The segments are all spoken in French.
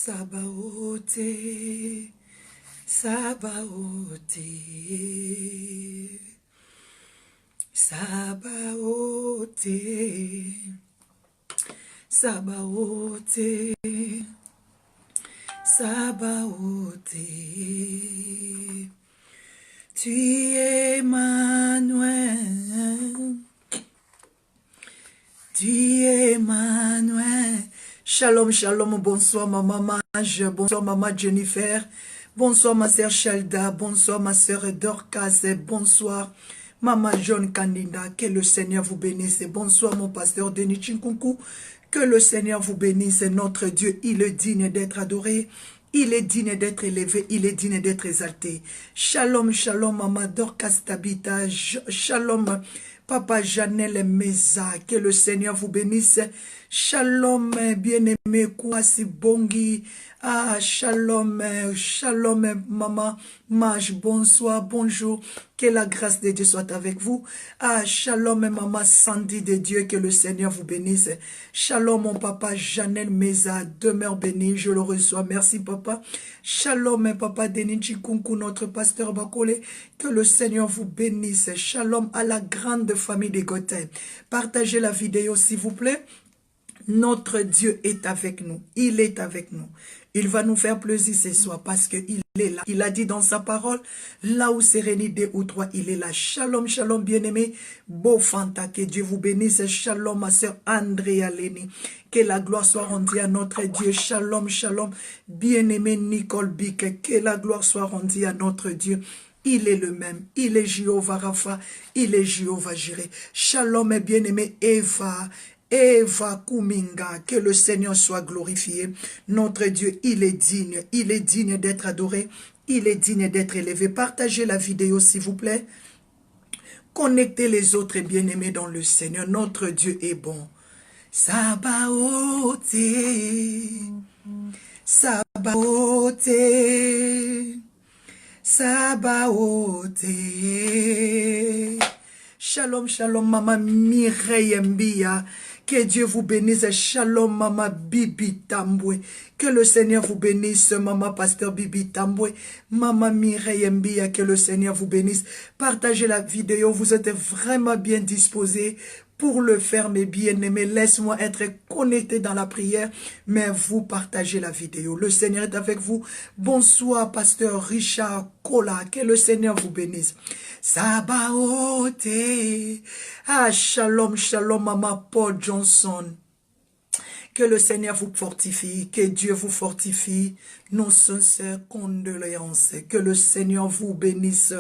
Sabaote, Sabaote, Sabaote, Sabaote, Sabaote. Tu es Emmanuel, tu es Emmanuel. Shalom, shalom, bonsoir maman Mage, bonsoir maman Jennifer, bonsoir ma sœur Shelda, bonsoir ma sœur Dorcas, bonsoir maman John Candida, que le Seigneur vous bénisse, bonsoir mon pasteur Denis Chinkunku, que le Seigneur vous bénisse, notre Dieu, il est digne d'être adoré, il est digne d'être élevé, il est digne d'être exalté. Shalom, shalom maman Dorcas Tabita, shalom Papa Janel Meza, que le Seigneur vous bénisse. Shalom, bien-aimé, Kouassi Bongi. Ah, shalom, shalom, maman Mage, bonsoir, bonjour. Que la grâce de Dieu soit avec vous. Ah, shalom, maman Sandy de Dieu, que le Seigneur vous bénisse. Shalom, mon papa Janel Meza, demeure béni, je le reçois. Merci, papa. Shalom, papa Denis Chikunku, notre pasteur Bakole, que le Seigneur vous bénisse. Shalom à la grande famille des Gotthèmes. Partagez la vidéo, s'il vous plaît. Notre Dieu est avec nous. Il est avec nous. Il va nous faire plaisir ce soir parce qu'il est là. Il a dit dans sa parole, là où c'est réuni 2 ou 3, il est là. Shalom, shalom, bien-aimé. Beau Fanta, que Dieu vous bénisse. Shalom, ma sœur Andrea Leni. Que la gloire soit rendue à notre Dieu. Shalom, shalom, bien-aimé Nicole Bick. Que la gloire soit rendue à notre Dieu. Il est le même. Il est Jéhovah Rapha. Il est Jéhovah Jireh. Shalom, bien-aimé Eva. Eva Kuminga, que le Seigneur soit glorifié. Notre Dieu, il est digne d'être adoré, il est digne d'être élevé. Partagez la vidéo, s'il vous plaît. Connectez les autres bien-aimés dans le Seigneur. Notre Dieu est bon. Sabaote, Sabaote, Sabaote. Shalom, shalom, maman Mireille Mbia. Que Dieu vous bénisse. Shalom, maman Bibi Tamboué. Que le Seigneur vous bénisse, maman pasteur Bibi Tamboué. Maman Mireille Mbia, que le Seigneur vous bénisse. Partagez la vidéo. Vous êtes vraiment bien disposés pour le faire, mes bien-aimés. Laisse-moi être connecté dans la prière, mais vous partagez la vidéo. Le Seigneur est avec vous. Bonsoir, pasteur Richard Kola. Que le Seigneur vous bénisse. Sabaote. Ah, shalom, shalom, maman Paul Johnson. Que le Seigneur vous fortifie, que Dieu vous fortifie. Nos sincères condoléances. Que le Seigneur vous bénisse.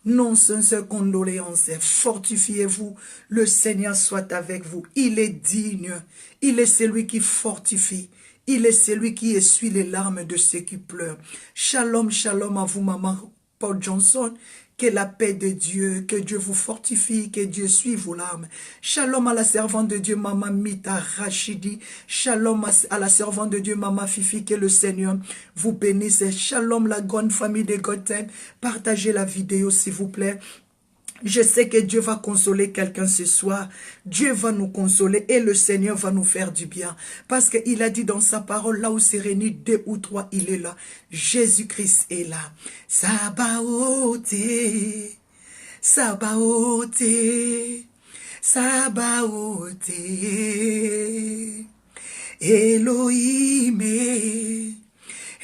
Non, sincères condoléances, fortifiez-vous, le Seigneur soit avec vous, il est digne, il est celui qui fortifie, il est celui qui essuie les larmes de ceux qui pleurent. Shalom, shalom à vous, maman Paul Johnson, que la paix de Dieu, que Dieu vous fortifie, que Dieu suive vos larmes. Shalom à la servante de Dieu, maman Mita Rachidi. Shalom à la servante de Dieu, maman Fifi, que le Seigneur vous bénisse. Shalom la grande famille de Gotthèmes. Partagez la vidéo, s'il vous plaît. Je sais que Dieu va consoler quelqu'un ce soir. Dieu va nous consoler et le Seigneur va nous faire du bien. Parce qu'il a dit dans sa parole, là où c'est réuni 2 ou 3, il est là. Jésus-Christ est là. Sabaote, Sabaote, Sabaote, Elohim,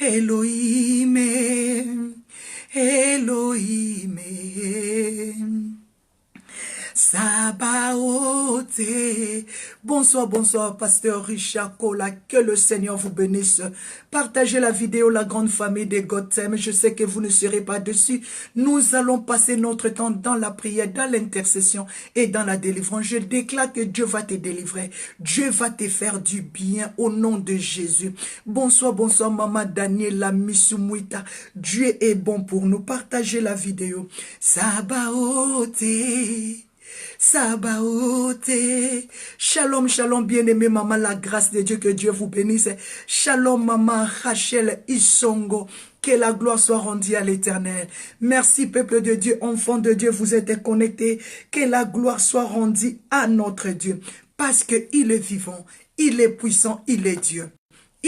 Elohim, Elohim, Sabaote. Bonsoir, bonsoir, pasteur Richard Kola. Que le Seigneur vous bénisse. Partagez la vidéo, la grande famille des Gotthèmes. Je sais que vous ne serez pas dessus. Nous allons passer notre temps dans la prière, dans l'intercession et dans la délivrance. Je déclare que Dieu va te délivrer. Dieu va te faire du bien au nom de Jésus. Bonsoir, bonsoir, maman Daniela Misumuita. Dieu est bon pour nous. Partagez la vidéo. Sabaote. Sabaote. Shalom, shalom, bien-aimé, maman, la grâce de Dieu, que Dieu vous bénisse. Shalom, maman Rachel Isongo. Que la gloire soit rendue à l'Éternel. Merci, peuple de Dieu, enfants de Dieu, vous êtes connectés. Que la gloire soit rendue à notre Dieu. Parce qu'il est vivant, il est puissant, il est Dieu.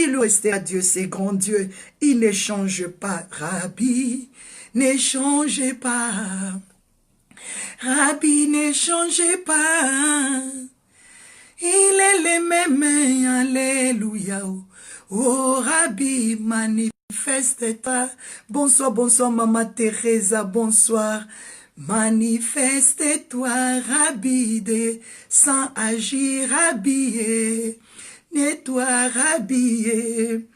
Il restait à Dieu, c'est grand Dieu. Il ne change pas, Rabbi, ne changez pas. Rabbi, ne changez pas. Il est le même, alléluia. Oh, Rabbi, manifeste-toi. Bonsoir, bonsoir, Maman Teresa, bonsoir. Manifeste-toi, Rabbi, sans agir, Rabbi, nettoie, Rabbi.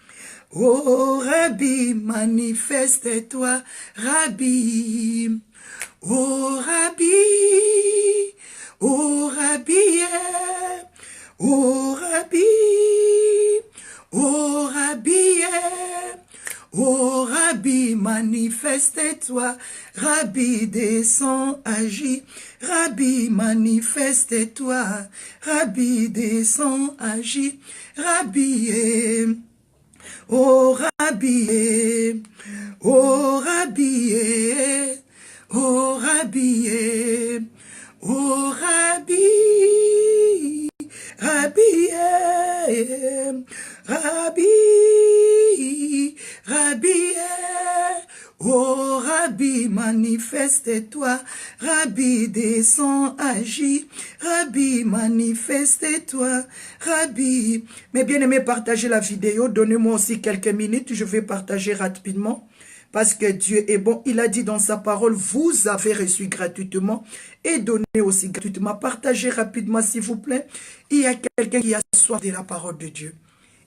Oh, Rabbi, manifeste-toi, Rabbi. Oh, Rabbi, oh, Rabbi, oh, Rabbi, oh, Rabbi, oh, Rabbi, manifeste-toi, Rabbi, descends, agis, Rabbi, manifeste-toi, Rabbi, descends, agis, Rabbi, oh, Rabbi, oh, Rabbi, oh, Rabbi, oh, Rabbi, Rabbi, Rabbi, Rabbi, oh, Rabbi, manifeste-toi, Rabbi, descends, agis, Rabbi, manifeste-toi, Rabbi. Mes bien-aimés, partagez la vidéo, donnez-moi aussi quelques minutes, je vais partager rapidement. Parce que Dieu est bon. Il a dit dans sa parole, vous avez reçu gratuitement et donné aussi gratuitement. Partagez rapidement, s'il vous plaît. Il y a quelqu'un qui a soif de la parole de Dieu.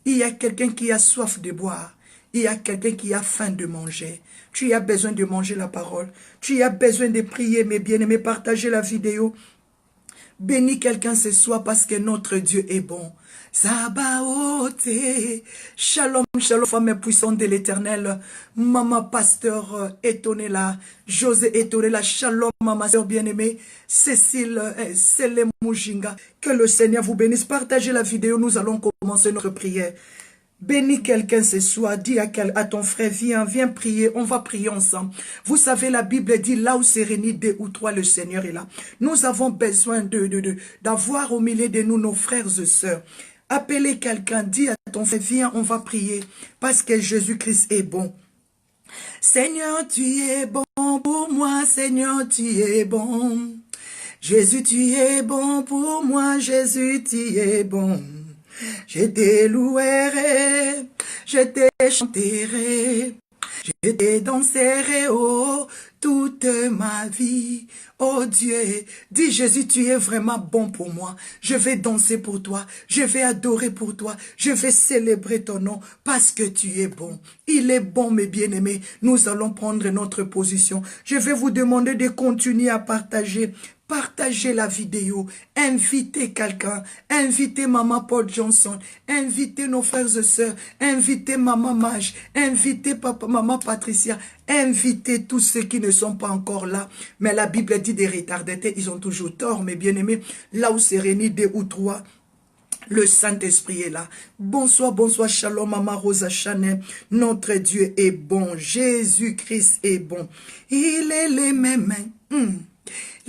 Il y a quelqu'un qui a soif de boire. Il y a quelqu'un qui a faim de manger. Tu as besoin de manger la parole. Tu as besoin de prier, mes bien-aimés. Partagez la vidéo. Bénis quelqu'un ce soir parce que notre Dieu est bon. Sabaoth, shalom, shalom, femme puissante de l'éternel, maman pasteur étonné là, José étonné là, shalom, maman sœur bien-aimée, Cécile, Célé Moujinga, que le Seigneur vous bénisse. Partagez la vidéo, nous allons commencer notre prière. Bénis quelqu'un ce soir, dis à ton frère, viens prier, on va prier ensemble. Vous savez, la Bible dit, là où c'est réuni deux ou trois, le Seigneur est là. Nous avons besoin d'avoir au milieu de nous nos frères et sœurs. Appelez quelqu'un, dis à ton frère, viens, on va prier, parce que Jésus-Christ est bon. Seigneur, tu es bon pour moi, Seigneur, tu es bon. Jésus, tu es bon pour moi, Jésus, tu es bon. Je te louerai, je te chanterai, je te danserai, oh, toute ma vie. Oh Dieu, dis Jésus, tu es vraiment bon pour moi. Je vais danser pour toi, je vais adorer pour toi, je vais célébrer ton nom parce que tu es bon. Il est bon, mes bien-aimés. Nous allons prendre notre position. Je vais vous demander de continuer à partager. Partagez la vidéo, invitez quelqu'un, invitez Maman Paul Johnson, invitez nos frères et sœurs, invitez Maman Mage, invitez Maman Patricia, invitez tous ceux qui ne sont pas encore là. Mais la Bible dit des retardataires, ils ont toujours tort, mes bien-aimés. Là où c'est réuni deux ou trois, le Saint-Esprit est là. Bonsoir, bonsoir, shalom, Maman Rosa Chanel. Notre Dieu est bon, Jésus-Christ est bon. Il est les mêmes.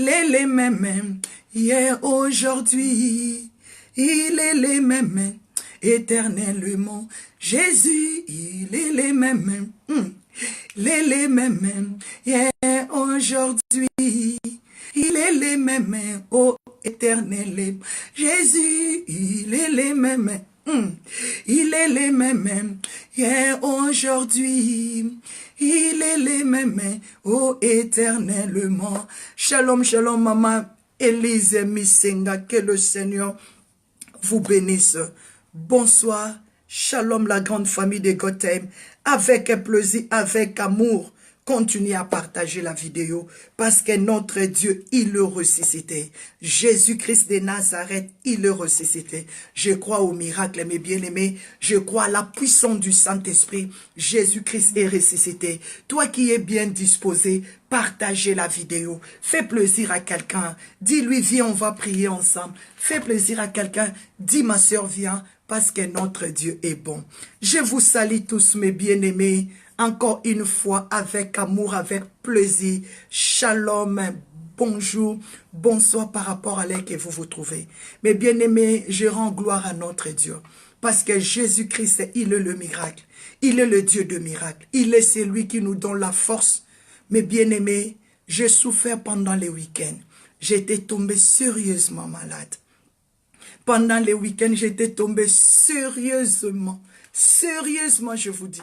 Les mêmes, hier, aujourd'hui, il est les mêmes, éternellement. Jésus, il est les mêmes, les mêmes, hier, aujourd'hui, il est les mêmes, ô éternel. Jésus, il est les mêmes, il est les mêmes, hier, aujourd'hui, il est les mêmes, ô éternellement. Shalom, shalom, maman Élise Misenga, que le Seigneur vous bénisse. Bonsoir, shalom la grande famille de Gotham, avec plaisir, avec amour. Continuez à partager la vidéo parce que notre Dieu, il le ressuscité. Jésus-Christ de Nazareth, il le ressuscité. Je crois au miracle, mes bien-aimés. Je crois à la puissance du Saint-Esprit. Jésus-Christ est ressuscité. Toi qui es bien disposé, partagez la vidéo. Fais plaisir à quelqu'un. Dis-lui, viens, on va prier ensemble. Fais plaisir à quelqu'un. Dis, ma soeur, viens, parce que notre Dieu est bon. Je vous salue tous, mes bien-aimés. Encore une fois, avec amour, avec plaisir. Shalom, bonjour, bonsoir par rapport à l'air que vous vous trouvez. Mes bien-aimés, je rends gloire à notre Dieu. Parce que Jésus-Christ, il est le miracle. Il est le Dieu de miracle. Il est celui qui nous donne la force. Mes bien-aimés, j'ai souffert pendant les week-ends. J'étais tombé sérieusement malade. Pendant les week-ends, j'étais tombé sérieusement. Sérieusement, je vous dis.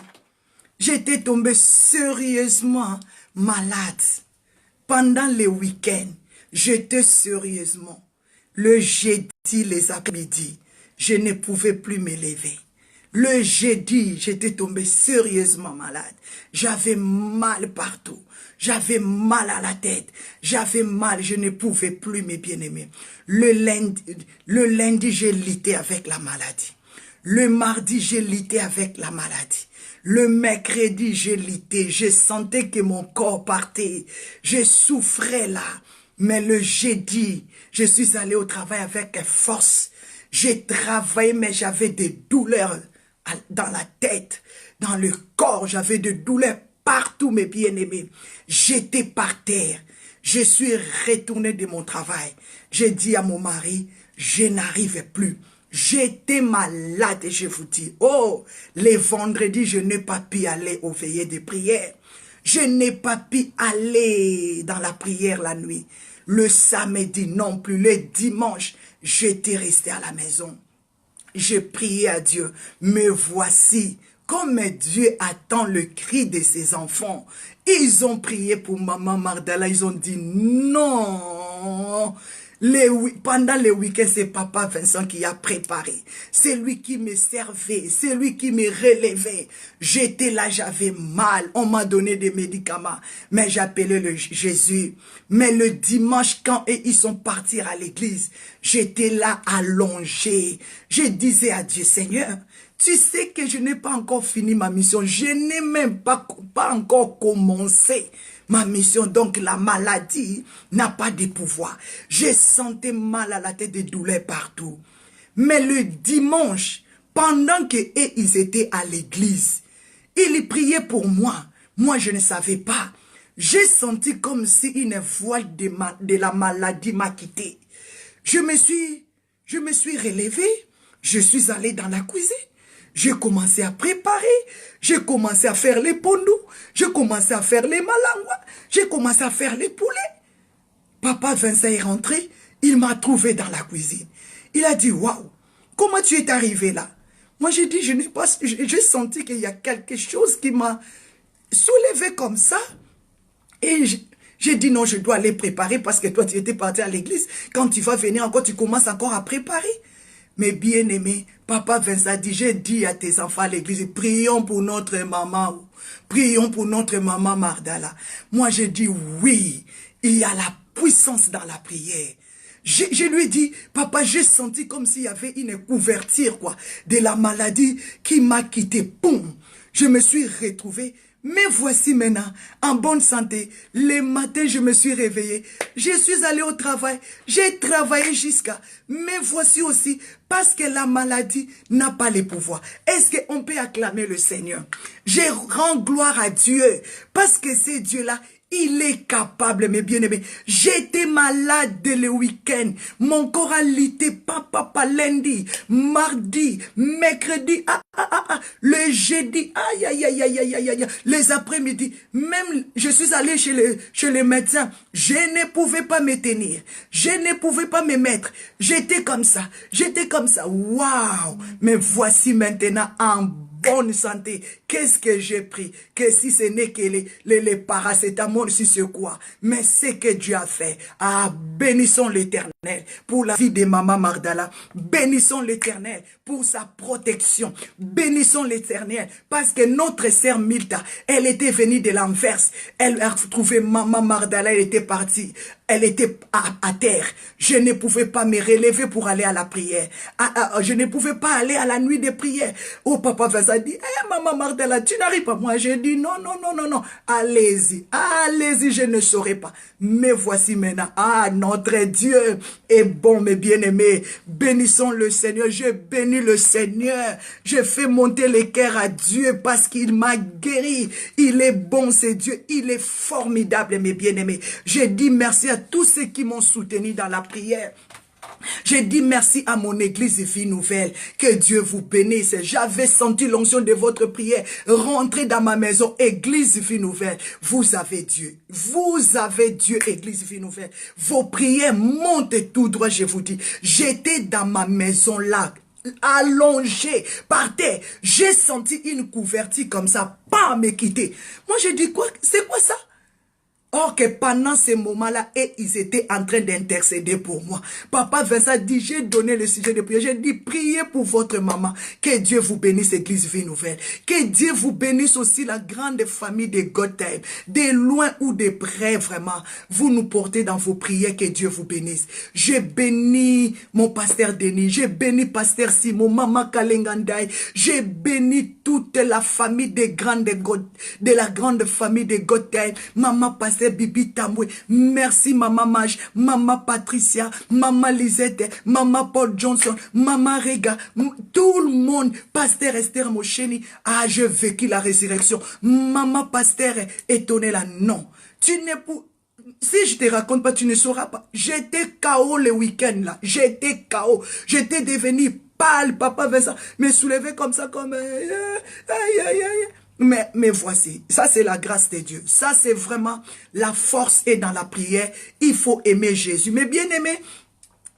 J'étais tombé sérieusement malade. Pendant les week-ends, j'étais sérieusement. Le jeudi, les après-midi, je ne pouvais plus me lever. Le jeudi, j'étais tombé sérieusement malade. J'avais mal partout. J'avais mal à la tête. J'avais mal, je ne pouvais plus, mes bien-aimés. Le lundi, j'ai lutté avec la maladie. Le mardi, j'ai lutté avec la maladie. Le mercredi, j'ai lutté. Je sentais que mon corps partait. Je souffrais là. Mais le jeudi, je suis allé au travail avec force. J'ai travaillé, mais j'avais des douleurs dans la tête, dans le corps. J'avais des douleurs partout, mes bien-aimés. J'étais par terre. Je suis retourné de mon travail. J'ai dit à mon mari, je n'arrivais plus. J'étais malade et je vous dis, oh, les vendredis, je n'ai pas pu aller aux veillées de prière. Je n'ai pas pu aller dans la prière la nuit. Le samedi non plus, le dimanche, j'étais resté à la maison. J'ai prié à Dieu, me voici. Comme Dieu attend le cri de ses enfants. Ils ont prié pour maman Mardala, ils ont dit non. Pendant les week-ends, c'est papa Vincent qui a préparé. C'est lui qui me servait, c'est lui qui me relevait. J'étais là, j'avais mal. On m'a donné des médicaments, mais j'appelais le Jésus. Mais le dimanche, quand ils sont partis à l'église, j'étais là allongé. Je disais à Dieu, Seigneur, tu sais que je n'ai pas encore fini ma mission. Je n'ai même pas encore commencé ma mission. Donc la maladie n'a pas de pouvoir. Je sentais mal à la tête, des douleurs partout. Mais le dimanche, pendant qu'ils étaient à l'église, ils priaient pour moi. Moi, je ne savais pas. J'ai senti comme si une voile de la maladie m'a quitté. Je me suis relevé. Je suis allé dans la cuisine. J'ai commencé à préparer, j'ai commencé à faire les pondous, j'ai commencé à faire les malangouas, j'ai commencé à faire les poulets. Papa Vincent est rentré, il m'a trouvé dans la cuisine. Il a dit, waouh, comment tu es arrivé là? Moi j'ai dit, j'ai senti qu'il y a quelque chose qui m'a soulevé comme ça. Et j'ai dit non, je dois aller préparer parce que toi tu étais parti à l'église. Quand tu vas venir encore, tu commences encore à préparer. Mais bien aimé, papa Vincent dit, j'ai dit à tes enfants à l'église, prions pour notre maman, prions pour notre maman Mardala. Moi j'ai dit oui, il y a la puissance dans la prière. Je lui ai dit, papa, j'ai senti comme s'il y avait une couverture quoi, de la maladie qui m'a quitté. Boum, je me suis retrouvé. Mais voici maintenant, en bonne santé, les matins, je me suis réveillé. Je suis allé au travail. J'ai travaillé jusqu'à... Mais voici aussi, parce que la maladie n'a pas les pouvoirs. Est-ce qu'on peut acclamer le Seigneur? Je rends gloire à Dieu, parce que c'est Dieu-là, il est capable, mes bien-aimés. J'étais malade le week-end. Mon corps a lutté, papa, lundi, mardi, mercredi, le jeudi, aïe, aïe, aïe, aïe, aïe, aïe, aïe, les après-midi. Même, je suis allé chez le médecin. Je ne pouvais pas me tenir. Je ne pouvais pas me mettre. J'étais comme ça. J'étais comme ça. Waouh! Mais voici maintenant en bonne santé. Qu'est-ce que j'ai pris? Que si ce n'est que les paracétamol, si c'est quoi? Mais c'est que Dieu a fait. Ah, bénissons l'Éternel pour la vie de Maman Mardala. Bénissons l'Éternel pour sa protection. Bénissons l'Éternel parce que notre sœur Milta, elle était venue de l'Anvers. Elle a trouvé Maman Mardala, elle était partie. Elle était à terre. Je ne pouvais pas me relever pour aller à la prière. Je ne pouvais pas aller à la nuit de prière. Oh, papa Vincent dit, maman Mardala, tu n'arrives pas. Moi, j'ai dit, non, non, non, non, non. Allez-y, allez-y, je ne saurais pas. Mais voici maintenant, notre Dieu est bon, mes bien-aimés. Bénissons le Seigneur. Je bénis le Seigneur. Je fais monter les cœurs à Dieu parce qu'il m'a guéri. Il est bon, c'est Dieu. Il est formidable, mes bien-aimés. Je dis merci à tous ceux qui m'ont soutenu dans la prière. J'ai dit merci à mon église Vie Nouvelle. Que Dieu vous bénisse. J'avais senti l'onction de votre prière. Rentrez dans ma maison, église Vie Nouvelle. Vous avez Dieu. Vous avez Dieu, église Vie Nouvelle. Vos prières montent tout droit, je vous dis. J'étais dans ma maison là, allongé par terre. J'ai senti une couverture comme ça, pas me quitter. Moi, j'ai dit quoi? C'est quoi ça? Or que pendant ces moments-là, ils étaient en train d'intercéder pour moi. Papa Vincent dit, j'ai donné le sujet de prière. J'ai dit, priez pour votre maman. Que Dieu vous bénisse, Église Vie Nouvelle. Que Dieu vous bénisse aussi la grande famille de God Time. De loin ou de près, vraiment. Vous nous portez dans vos prières. Que Dieu vous bénisse. J'ai béni mon pasteur Denis. J'ai béni pasteur Simon, maman Kalengandai. J'ai béni toute la famille de la grande famille de God Time. Maman pasteur Bibi Tamboué, merci maman Mage, maman Patricia, maman Lisette, maman Paul Johnson, maman Rega, tout le monde, pasteur Esther Mocheni, ah j'ai vécu la résurrection, maman pasteur étonné là, non, tu n'es pas, si je te raconte pas, tu ne sauras pas, j'étais KO le week-end là, j'étais KO, j'étais devenu pâle, papa Vincent, me soulevait comme ça, comme, aïe aïe aïe. Mais voici, ça c'est la grâce de Dieu. Ça c'est vraiment la force est dans la prière. Il faut aimer Jésus. Mais bien aimé,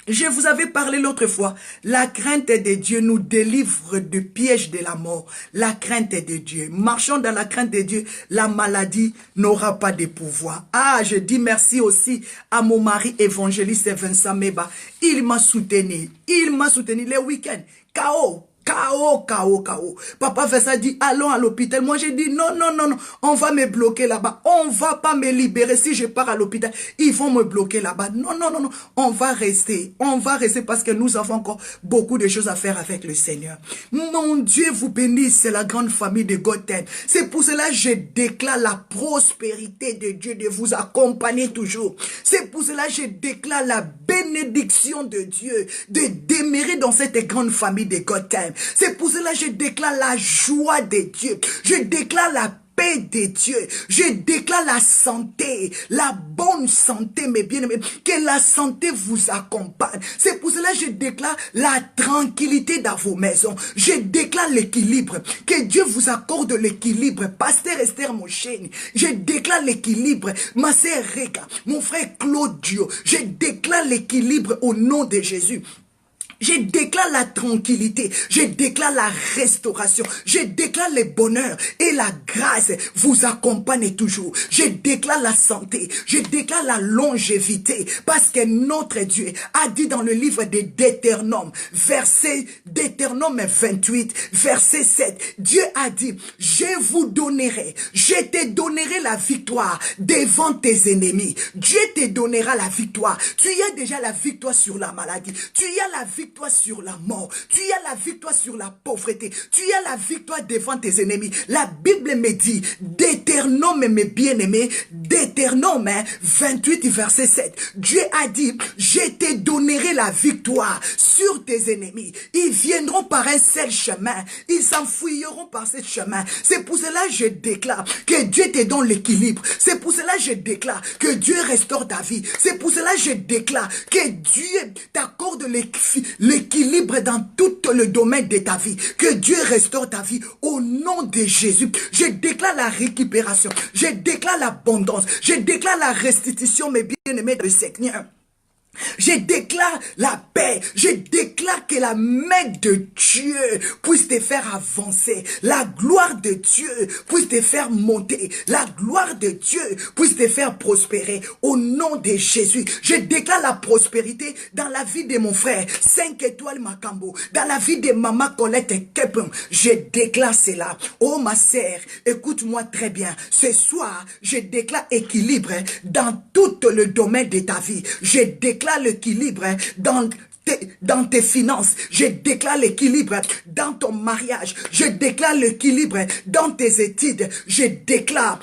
je vous avais parlé l'autre fois. La crainte de Dieu nous délivre du piège de la mort. La crainte de Dieu. Marchons dans la crainte de Dieu. La maladie n'aura pas de pouvoir. Ah, je dis merci aussi à mon mari évangéliste Vincent Meba. Il m'a soutenu. Il m'a soutenu les week-ends. KO. KO. Papa Vincent dit, allons à l'hôpital. Moi, j'ai dit, non, on va me bloquer là-bas. On va pas me libérer. Si je pars à l'hôpital, ils vont me bloquer là-bas. Non. On va rester parce que nous avons encore beaucoup de choses à faire avec le Seigneur. Mon Dieu vous bénisse, c'est la grande famille de God Time. C'est pour cela que je déclare la prospérité de Dieu de vous accompagner toujours. C'est pour cela que je déclare la bénédiction de Dieu de demeurer dans cette grande famille de God Time. C'est pour cela que je déclare la joie de Dieu. Je déclare la paix de Dieu. Je déclare la santé, la bonne santé, mes bien-aimés. Que la santé vous accompagne. C'est pour cela que je déclare la tranquillité dans vos maisons. Je déclare l'équilibre. Que Dieu vous accorde l'équilibre. Pasteur Esther Mocheni. Je déclare l'équilibre. Ma sœur Rega, mon frère Claudio. Je déclare l'équilibre au nom de Jésus. Je déclare la tranquillité, je déclare la restauration, je déclare le bonheur et la grâce vous accompagnent toujours. Je déclare la santé, je déclare la longévité parce que notre Dieu a dit dans le livre de Deutéronome, Deutéronome 28, verset 7, Dieu a dit, je te donnerai la victoire devant tes ennemis. Dieu te donnera la victoire. Tu as déjà la victoire sur la maladie, tu as la victoire sur la mort, tu as la victoire sur la pauvreté, tu as la victoire devant tes ennemis. La Bible me dit, Deutéronome, mes bien-aimés, Deutéronome 28 verset 7, Dieu a dit, je te donnerai la victoire sur tes ennemis. Ils viendront par un seul chemin, ils s'enfuiront par ce chemin. C'est pour cela que je déclare que Dieu te donne l'équilibre. C'est pour cela que je déclare que Dieu restaure ta vie. C'est pour cela que je déclare que Dieu t'accorde l'équilibre dans tout le domaine de ta vie. Que Dieu restaure ta vie au nom de Jésus. Je déclare la récupération. Je déclare l'abondance. Je déclare la restitution, mes bien-aimés de Seigneur. Je déclare la paix. Je déclare que la main de Dieu puisse te faire avancer. La gloire de Dieu puisse te faire monter. La gloire de Dieu puisse te faire prospérer. Au nom de Jésus, je déclare la prospérité dans la vie de mon frère 5 étoiles Makambo, dans la vie de maman Colette Kepum. Je déclare cela. Oh ma sœur, écoute-moi très bien. Ce soir, je déclare équilibre dans tout le domaine de ta vie. Je déclare l'équilibre dans dans tes finances. Je déclare l'équilibre dans ton mariage. Je déclare l'équilibre dans tes études. Je déclare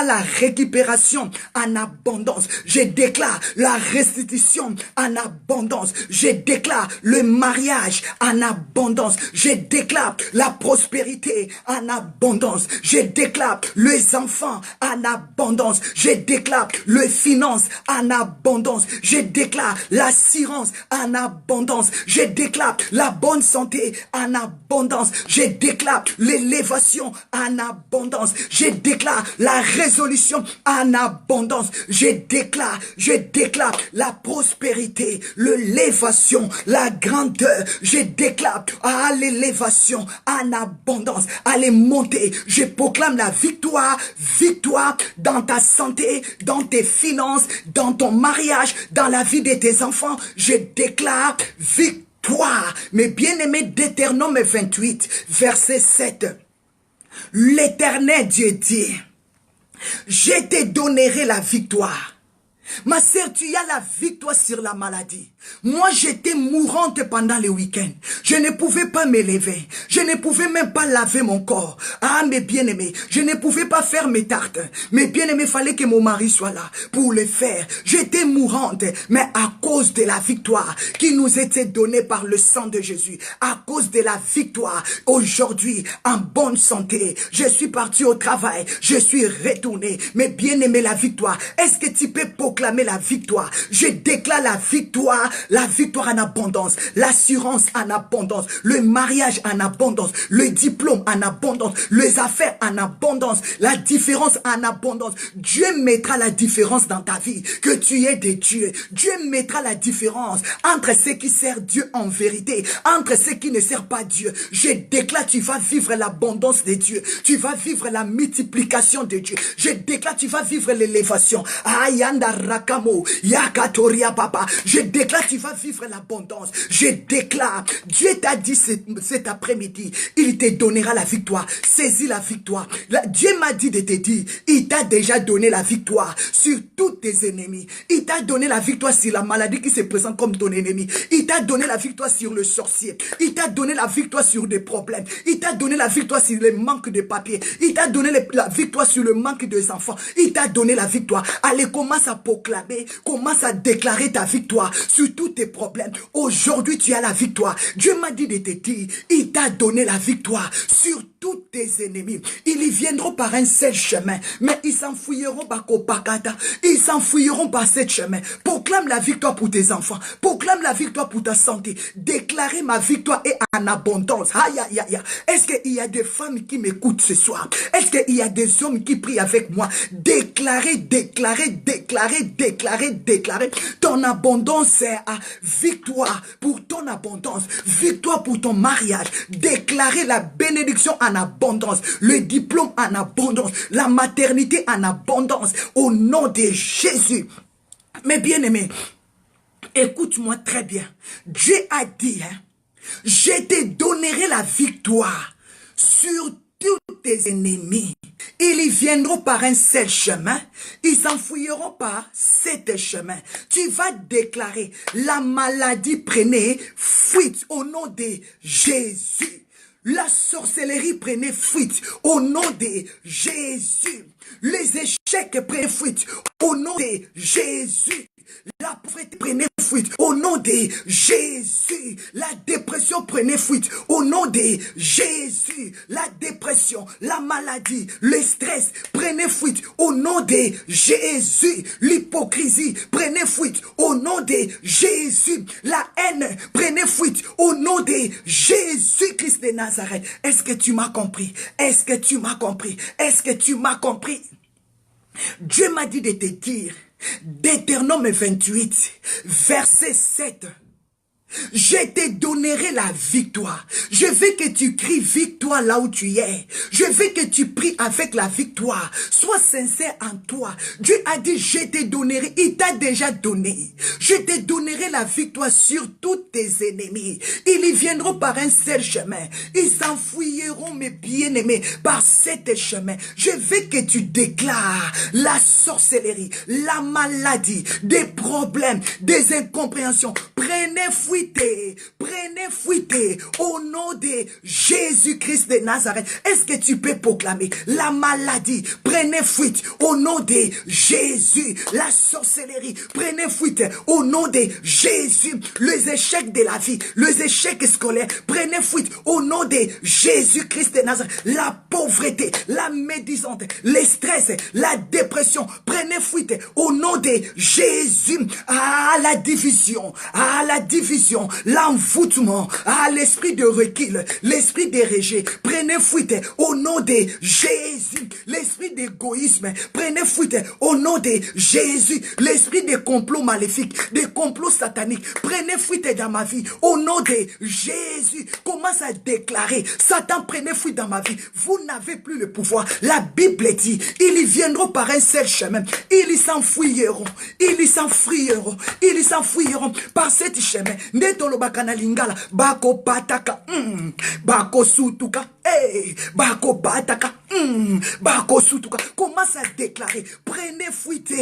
la récupération en abondance. Je déclare la restitution en abondance. Je déclare le mariage en abondance. Je déclare la prospérité en abondance. Je déclare les enfants en abondance. Je déclare les finances en abondance. Je déclare l'assurance en abondance. Je déclare la bonne santé en abondance. Je déclare l'élévation en abondance. Je déclare la résolution en abondance. Je déclare la prospérité, l'élévation, la grandeur. Je déclare l'élévation en abondance. Allez monter. Je proclame la victoire dans ta santé, dans tes finances, dans ton mariage, dans la vie de tes enfants. Je déclare victoire. Mes bien-aimés, Deutéronome 28, verset 7. L'Éternel Dieu dit, je te donnerai la victoire. Ma sœur, tu as la victoire sur la maladie. Moi, j'étais mourante pendant le week-end. Je ne pouvais pas me lever. Je ne pouvais même pas laver mon corps. Ah, mes bien-aimés, je ne pouvais pas faire mes tartes. Mes bien-aimés, fallait que mon mari soit là pour le faire. J'étais mourante, mais à cause de la victoire qui nous était donnée par le sang de Jésus, à cause de la victoire, aujourd'hui, en bonne santé, je suis parti au travail, je suis retourné. Mes bien-aimés, la victoire. Est-ce que tu peux proclamer la victoire? Je déclare la victoire en abondance, l'assurance en abondance, le mariage en abondance, le diplôme en abondance, les affaires en abondance, la différence en abondance. Dieu mettra la différence dans ta vie, que tu es de Dieu. Dieu mettra la différence entre ceux qui servent Dieu en vérité, entre ceux qui ne servent pas Dieu. Je déclare, tu vas vivre l'abondance de Dieu, tu vas vivre la multiplication de Dieu. Je déclare, tu vas vivre l'élévation. Ayanda Rakamo, Yakatoria Papa. Je déclare, tu vas vivre l'abondance. Je déclare, Dieu t'a dit cet après-midi, il te donnera la victoire. Saisis la victoire. Dieu m'a dit de te dire, il t'a déjà donné la victoire sur tous tes ennemis. Il t'a donné la victoire sur la maladie qui se présente comme ton ennemi. Il t'a donné la victoire sur le sorcier. Il t'a donné la victoire sur des problèmes. Il t'a donné la victoire sur le manque de papier. Il t'a donné la victoire sur le manque des enfants. Il t'a donné la victoire. Allez, commence à proclamer, commence à déclarer ta victoire sur tous tes problèmes. Aujourd'hui, tu as la victoire. Dieu m'a dit de te dire, il t'a donné la victoire sur tous tes ennemis. Ils y viendront par un seul chemin, mais ils s'enfuiront par Kopakata. Ils s'enfuiront par ce chemin. Proclame la victoire pour tes enfants. Proclame la victoire pour ta santé. Déclarez ma victoire est en abondance. Aïe, aïe, aïe. Est-ce qu'il y a des femmes qui m'écoutent ce soir? Est-ce qu'il y a des hommes qui prient avec moi? Déclarez, déclarez, déclarez, déclarez, déclarez. Ton abondance, c'est victoire pour ton abondance. Victoire pour ton mariage. Déclarez la bénédiction en abondance. Le diplôme en abondance. La maternité en abondance. Au nom de Jésus. Mes bien-aimés, écoute-moi très bien. Dieu a dit, je te donnerai la victoire sur tous tes ennemis. Ils y viendront par un seul chemin. Ils s'enfuiront par sept chemins. Tu vas déclarer, la maladie prenait fuite au nom de Jésus. La sorcellerie prenait fuite au nom de Jésus. Les échecs prenaient fuite au nom de Jésus. La pauvreté prenait fuite au nom de Jésus. La dépression prenait fuite au nom de Jésus. La dépression, la maladie, le stress prenait fuite au nom de Jésus. L'hypocrisie prenait fuite au nom de Jésus. La haine prenait fuite au nom de Jésus-Christ de Nazareth. Est-ce que tu m'as compris? Est-ce que tu m'as compris? Est-ce que tu m'as compris? Dieu m'a dit de te dire, Deutéronome 28, verset 7. Je te donnerai la victoire. Je veux que tu cries victoire là où tu es. Je veux que tu pries avec la victoire. Sois sincère en toi. Dieu a dit, je te donnerai. Il t'a déjà donné. Je te donnerai la victoire sur tous tes ennemis. Ils y viendront par un seul chemin. Ils s'enfuiront, mes bien-aimés, par sept chemins. Je veux que tu déclares la sorcellerie, la maladie, des problèmes, des incompréhensions. Prenez fuite fuite, prenez fuite au nom de Jésus-Christ de Nazareth. Est-ce que tu peux proclamer la maladie? Prenez fuite au nom de Jésus. La sorcellerie, prenez fuite au nom de Jésus. Les échecs de la vie, les échecs scolaires, prenez fuite au nom de Jésus-Christ de Nazareth. La pauvreté, la médisante, le stress, la dépression, prenez fuite au nom de Jésus. À la division, l'envoûtement, à l'esprit de recul, l'esprit de rejet, prenez fuite au nom de Jésus. L'esprit d'égoïsme, prenez fuite au nom de Jésus. L'esprit de complot maléfique, de complot satanique, prenez fuite dans ma vie au nom de Jésus. Commence à déclarer, Satan, prenez fuite dans ma vie. Vous n'avez plus le pouvoir. La Bible dit, ils y viendront par un seul chemin. Ils s'enfuiront. Ils s'enfuiront. Ils s'enfuiront par cet chemin. Netolo bakana lingala. Bako pataka. Bako sutuka. Bako pataka. Bako sutuka. Commence à déclarer. Prenez fuite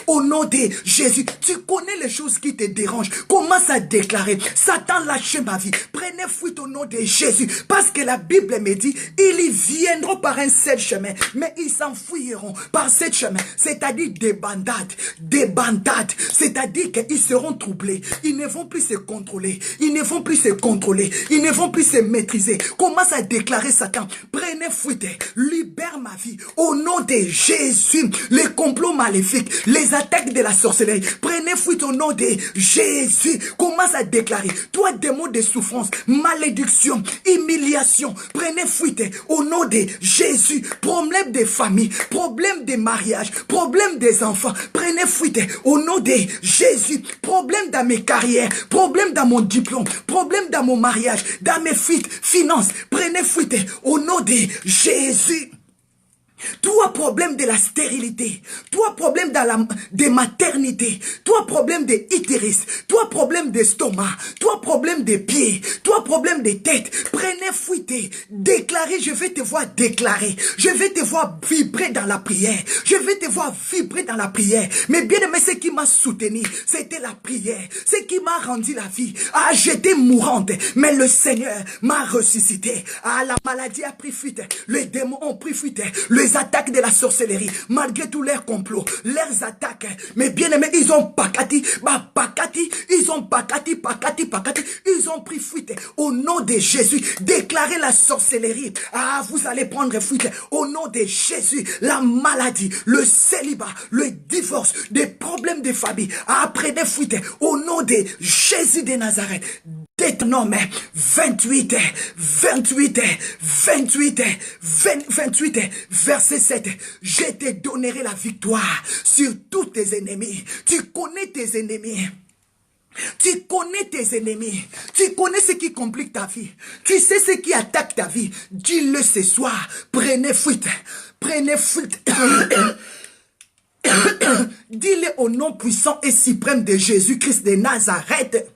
au nom de Jésus. Tu connais les choses qui te dérangent. Commence à déclarer. Satan, lâchez ma vie. Prenez fuite au nom de Jésus. Parce que la Bible me dit, ils y viendront par un seul chemin. Mais ils s'enfuiront par ce chemin. C'est-à-dire des bandades. Des bandades. C'est-à-dire qu'ils seront troublés. Ils ne vont plus se contrôler. Ils ne vont plus se contrôler. Ils ne vont plus se maîtriser. Commence à déclarer, Satan, prenez fuite. Libère ma vie. Au nom de Jésus. Les complots maléfiques. Les attaques de la sorcellerie. Prenez fuite au nom de Jésus. Commence à déclarer. Toi, démon de souffrance, malédiction, humiliation. Prenez fuite au nom de Jésus. Problème de famille. Problème de mariage. Problème des enfants. Prenez fuite au nom de Jésus. Problème dans mes carrières. Problème dans mon diplôme. Problème dans mon mariage. Dans mes finances. Prenez fuite au nom de Jésus. Toi, problème de la stérilité. Toi, problème de maternité. Toi, problème de utérus. Toi, problème d'estomac. Toi, problème de pieds. Toi, problème de tête. Prenez fuite. Déclarez, je vais te voir déclarer. Je vais te voir vibrer dans la prière. Je vais te voir vibrer dans la prière. Mais bien aimé, ce qui m'a soutenu, c'était la prière. Ce qui m'a rendu la vie. Ah, j'étais mourante. Mais le Seigneur m'a ressuscité. Ah, la maladie a pris fuite. Les démons ont pris fuite. Les attaques de la sorcellerie, malgré tous leurs complots, leurs attaques, mais bien aimés, ils ont pakati, ils ont pakati, ils ont pris fuite au nom de Jésus. Déclarez la sorcellerie. Ah, vous allez prendre fuite au nom de Jésus. La maladie, le célibat, le divorce, des problèmes de famille. Ah, prenez fuite au nom de Jésus de Nazareth. Deutéronome 28, verset 7. Je te donnerai la victoire sur tous tes ennemis. Tu connais tes ennemis. Tu connais tes ennemis. Tu connais ce qui complique ta vie. Tu sais ce qui attaque ta vie. Dis-le ce soir. Prenez fuite. Prenez fuite. Dis-le au nom puissant et suprême de Jésus-Christ de Nazareth.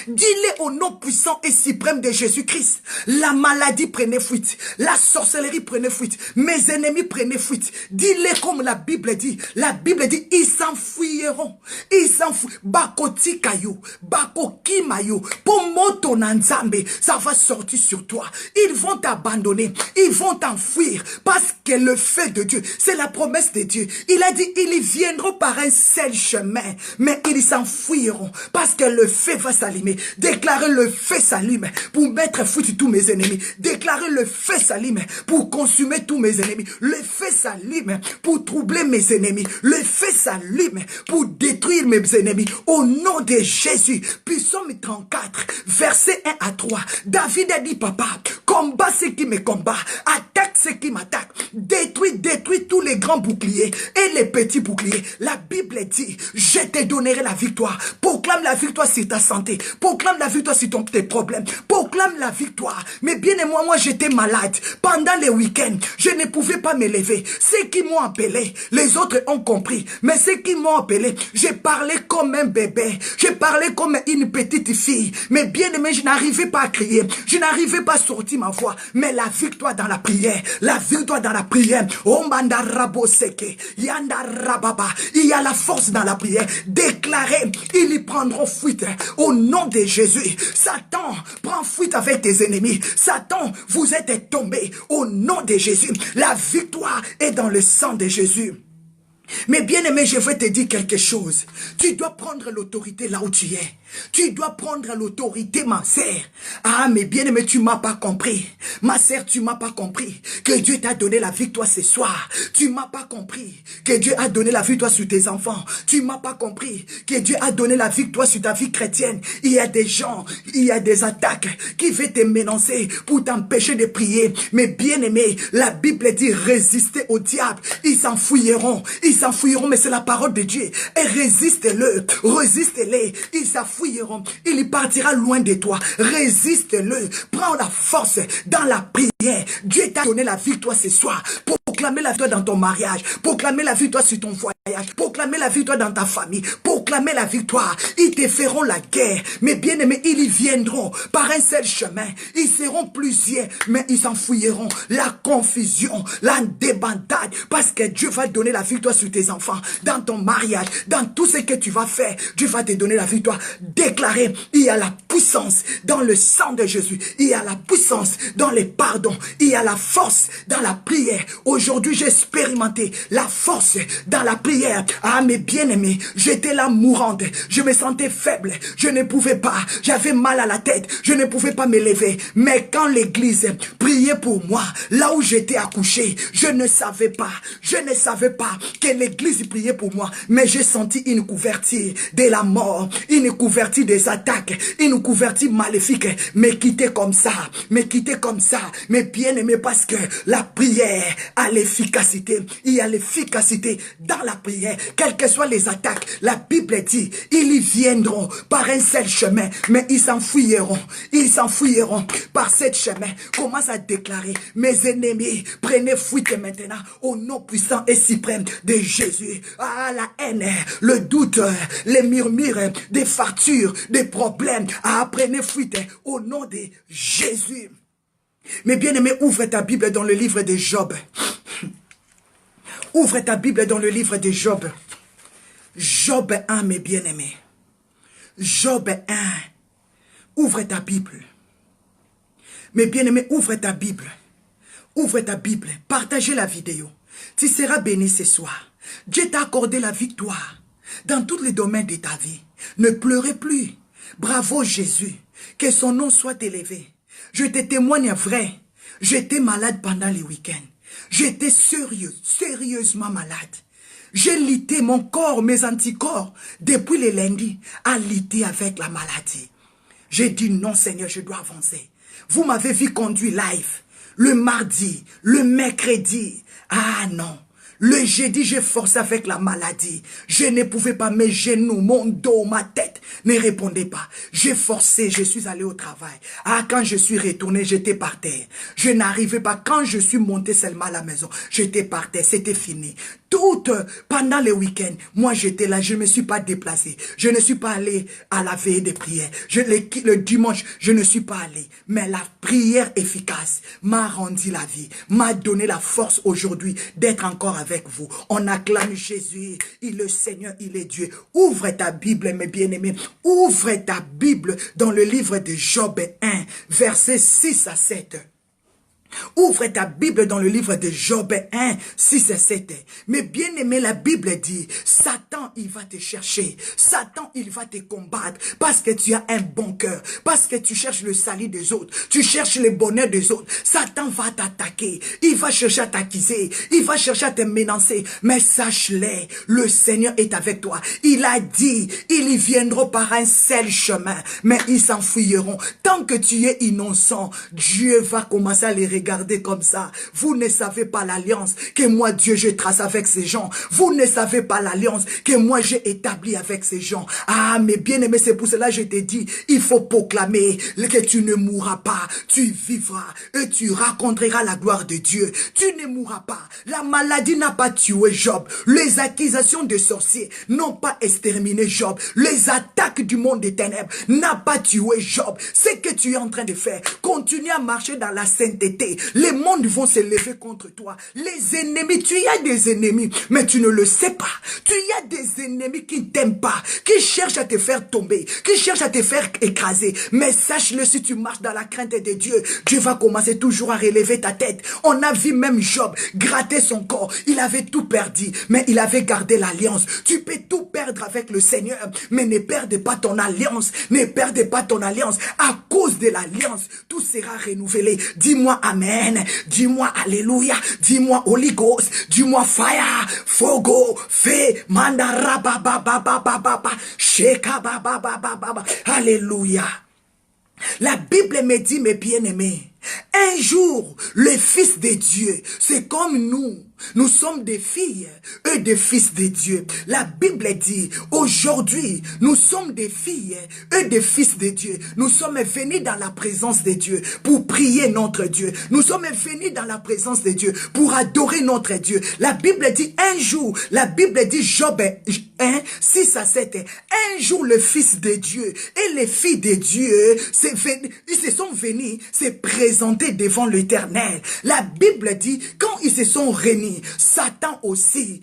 Dis-le au nom puissant et suprême de Jésus-Christ. La maladie prenait fuite. La sorcellerie prenait fuite. Mes ennemis prenaient fuite. Dis-le comme la Bible dit. La Bible dit, ils s'enfuiront. Ils s'enfuiront. Bakoti kayo. Bakoki mayo. Pomoto nanzambe. Ça va sortir sur toi. Ils vont t'abandonner. Ils vont t'enfuir. Parce que le fait de Dieu, c'est la promesse de Dieu. Il a dit, ils viendront par un seul chemin. Mais ils s'enfuiront. Parce que le feu va s'allumer. Déclarez le feu s'allume pour mettre fuite tous mes ennemis. Déclarez le feu s'allume pour consumer tous mes ennemis. Le feu s'allume pour troubler mes ennemis. Le feu s'allume pour détruire mes ennemis. Au nom de Jésus. Psaume 34, verset 1 à 3. David a dit, papa, combat ceux qui me combattent. Attaque ceux qui m'attaquent. Détruis tous les grands boucliers et les petits boucliers. La Bible dit, je te donnerai la victoire. Proclame la victoire sur ta santé. Proclame la victoire sur tes problèmes. Proclame la victoire. Mais bien et moi j'étais malade. Pendant les week-ends, je ne pouvais pas me lever. Ceux qui m'ont appelé, les autres ont compris. Mais ceux qui m'ont appelé, j'ai parlé comme un bébé. J'ai parlé comme une petite fille. Mais bien aimé, je n'arrivais pas à crier. Je n'arrivais pas à sortir ma voix. Mais la victoire dans la prière. La victoire dans la prière. Oh, Manda Raboseke, Yanda Rababa. Il y a la force dans la prière. Déclarer, ils y prendront fuite au nom de Jésus. Satan, prends fuite avec tes ennemis. Satan, vous êtes tombés au nom de Jésus. La victoire est dans le sang de Jésus. Mais bien aimé, je vais te dire quelque chose. Tu dois prendre l'autorité là où tu es. Tu dois prendre l'autorité, ma sœur. Ah, mais bien aimé, tu m'as pas compris. Ma sœur, tu m'as pas compris que Dieu t'a donné la victoire ce soir. Tu m'as pas compris que Dieu a donné la victoire sur tes enfants. Tu m'as pas compris que Dieu a donné la victoire sur ta vie chrétienne. Il y a des gens, il y a des attaques qui veulent te menacer pour t'empêcher de prier. Mais bien aimé, la Bible dit résister au diable. Ils s'enfuiront, mais c'est la parole de Dieu. Et résiste-le, résiste-les. Ils s'enfuiront, il partira loin de toi. Résiste-le, prends la force dans la prière. Dieu t'a donné la victoire ce soir. Proclamer la victoire dans ton mariage, proclamer la victoire sur ton voyage, proclamer la victoire dans ta famille, proclamer la victoire. Ils te feront la guerre, mais bien aimés, ils y viendront par un seul chemin. Ils seront plusieurs, mais ils s'enfuiront. La confusion, la débandade, parce que Dieu va donner la victoire sur tes enfants, dans ton mariage, dans tout ce que tu vas faire. Dieu va te donner la victoire. Déclarer, il y a la puissance dans le sang de Jésus. Il y a la puissance dans les pardons. Il y a la force dans la prière. Aujourd'hui, j'ai expérimenté la force dans la prière. Ah, mes bien-aimés, j'étais là mourante. Je me sentais faible. Je ne pouvais pas. J'avais mal à la tête. Je ne pouvais pas me lever. Mais quand l'église priait pour moi, là où j'étais accouché, je ne savais pas. Je ne savais pas que l'église priait pour moi. Mais j'ai senti une couverture de la mort, une couverture des attaques, une couverture maléfique. Mais quitter comme ça. Mais quitter comme ça. Mais bien-aimés, parce que la prière a l'efficacité. Il y a l'efficacité dans la prière. Quelles que soient les attaques, la Bible dit, ils y viendront par un seul chemin, mais ils s'enfuiront. Ils s'enfuiront par ce chemin. Commence à déclarer, mes ennemis, prenez fuite maintenant au nom puissant et suprême de Jésus. Ah, la haine, le doute, les murmures, des factures, des problèmes. Ah, prenez fuite au nom de Jésus. Mais bien aimé, ouvre ta Bible dans le livre de Job. Ouvre ta Bible dans le livre de Job. Job 1, mes bien-aimés. Job 1. Ouvre ta Bible. Mes bien-aimés, ouvre ta Bible. Ouvre ta Bible. Partagez la vidéo. Tu seras béni ce soir. Dieu t'a accordé la victoire dans tous les domaines de ta vie. Ne pleurez plus. Bravo Jésus. Que son nom soit élevé. Je te témoigne vrai. J'étais malade pendant les week-ends. J'étais sérieusement malade. J'ai lutté mon corps, mes anticorps, depuis le lundi, à lutter avec la maladie. J'ai dit non Seigneur, je dois avancer. Vous m'avez vu conduire live, le mardi, le mercredi. Ah non. Le jeudi, j'ai forcé avec la maladie. Je ne pouvais pas, mes genoux, mon dos, ma tête ne répondaient pas. J'ai forcé, je suis allé au travail. Ah, quand je suis retourné, j'étais par terre. Je n'arrivais pas. Quand je suis monté seulement à la maison, j'étais par terre. C'était fini. Pendant les week-ends, moi j'étais là, je ne me suis pas déplacé. Je ne suis pas allé à la veille des prières. Le dimanche, je ne suis pas allé. Mais la prière efficace m'a rendu la vie, m'a donné la force aujourd'hui d'être encore avec vous. On acclame Jésus, il est le Seigneur, il est Dieu. Ouvre ta Bible, mes bien-aimés. Ouvre ta Bible dans le livre de Job 1, versets 6 à 7. Ouvre ta Bible dans le livre de Job 1, 6 et 7. Mais bien aimé, la Bible dit, Satan, il va te chercher. Satan, il va te combattre parce que tu as un bon cœur. Parce que tu cherches le salut des autres. Tu cherches le bonheur des autres. Satan va t'attaquer. Il va chercher à t'accuser. Il va chercher à te menacer. Mais sache-le, le Seigneur est avec toi. Il a dit, ils y viendront par un seul chemin. Mais ils s'enfuiront. Tant que tu es innocent, Dieu va commencer à les regardez comme ça. Vous ne savez pas l'alliance que moi, Dieu, je trace avec ces gens. Vous ne savez pas l'alliance que moi, j'ai établie avec ces gens. Ah, mais bien aimé, c'est pour cela que je t'ai dit, il faut proclamer que tu ne mourras pas. Tu vivras et tu raconteras la gloire de Dieu. Tu ne mourras pas. La maladie n'a pas tué Job. Les accusations de sorciers n'ont pas exterminé Job. Les attaques du monde des ténèbres n'ont pas tué Job. Ce que tu es en train de faire, continue à marcher dans la sainteté. t'attaquer. Les mondes vont se lever contre toi. Les ennemis, tu y as des ennemis, mais tu ne le sais pas. Tu y as des ennemis qui ne t'aiment pas, qui cherchent à te faire tomber, qui cherchent à te faire écraser. Mais sache-le, si tu marches dans la crainte de Dieu, Dieu va commencer toujours à relever ta tête. On a vu même Job gratter son corps. Il avait tout perdu, mais il avait gardé l'alliance. Tu peux tout perdre avec le Seigneur, mais ne perdez pas ton alliance. Ne perdez pas ton alliance. À cause de l'alliance, tout sera renouvelé. Dis-moi Amen. Dis-moi Alléluia. Dis-moi Holy Ghost. Dis-moi Fire. Fogo. Fé. Mandara. Baba. Sheka. Baba. Alléluia. La Bible me dit, mes bien-aimés, un jour, le Fils de Dieu, c'est comme nous. Nous sommes des filles et des fils de Dieu. La Bible dit, aujourd'hui, nous sommes des filles et des fils de Dieu. Nous sommes venus dans la présence de Dieu pour prier notre Dieu. Nous sommes venus dans la présence de Dieu pour adorer notre Dieu. La Bible dit un jour, la Bible dit Job 1, 6 à 7, un jour le Fils de Dieu et les filles de Dieu, ils se sont venus se présenter devant l'Éternel. La Bible dit, quand ils se sont réunis, Satan aussi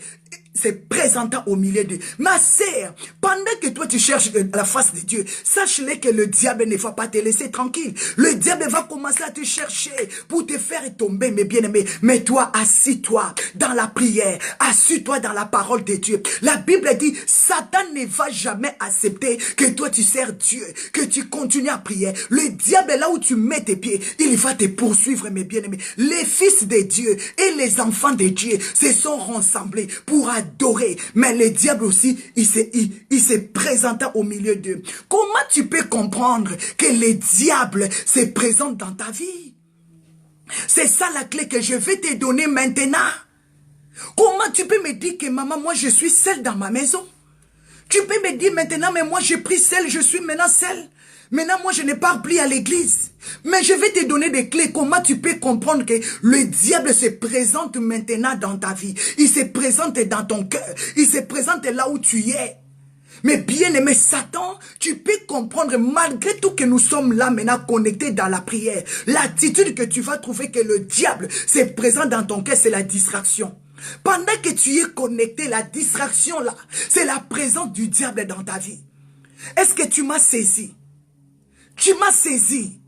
se présentant au milieu de ma sœur. Pendant que toi tu cherches la face de Dieu, sache-le que le diable ne va pas te laisser tranquille. Le diable va commencer à te chercher pour te faire tomber, mes bien-aimés. Mais toi, assis-toi dans la prière, assis-toi dans la parole de Dieu. La Bible dit, Satan ne va jamais accepter que toi tu sers Dieu, que tu continues à prier. Le diable, là où tu mets tes pieds, il va te poursuivre, mes bien-aimés. Les fils de Dieu et les enfants de Dieu se sont rassemblés pour adorer. Mais le diable aussi, il se présenta au milieu d'eux. Comment tu peux comprendre que le diable se présente dans ta vie? C'est ça la clé que je vais te donner maintenant. Comment tu peux me dire que maman, moi je suis seule dans ma maison? Tu peux me dire maintenant, mais moi j'ai pris seule, je suis maintenant seule. Maintenant, moi, je ne pars plus à l'église. Mais je vais te donner des clés. Comment tu peux comprendre que le diable se présente maintenant dans ta vie. Il se présente dans ton cœur. Il se présente là où tu es. Mais bien aimé Satan, tu peux comprendre malgré tout que nous sommes là maintenant connectés dans la prière. L'attitude que tu vas trouver que le diable se présente dans ton cœur, c'est la distraction. Pendant que tu es connecté, la distraction là, c'est la présence du diable dans ta vie. Est-ce que tu m'as saisi? Tu m'as saisi.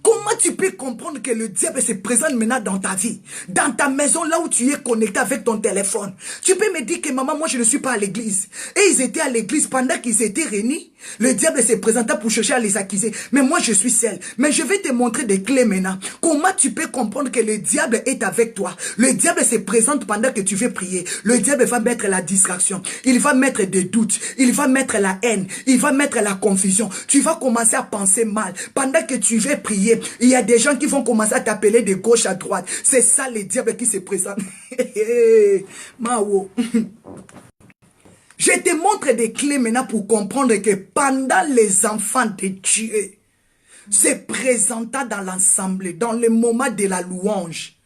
Comment tu peux comprendre que le diable se présente maintenant dans ta vie, dans ta maison, là où tu es connecté avec ton téléphone? Tu peux me dire que maman, moi je ne suis pas à l'église. Et ils étaient à l'église pendant qu'ils étaient réunis. Le diable se présenta pour chercher à les accuser. Mais moi je suis seul. Mais je vais te montrer des clés maintenant. Comment tu peux comprendre que le diable est avec toi? Le diable se présente pendant que tu veux prier. Le diable va mettre la distraction. Il va mettre des doutes. Il va mettre la haine. Il va mettre la confusion. Tu vas commencer à penser mal. Pendant que tu veux prier, il y a des gens qui vont commencer à t'appeler de gauche à droite. C'est ça le diable qui se présente. Mao. Je te montre des clés maintenant pour comprendre que pendant les enfants de Dieu se présenta dans l'ensemble, dans le moment de la louange,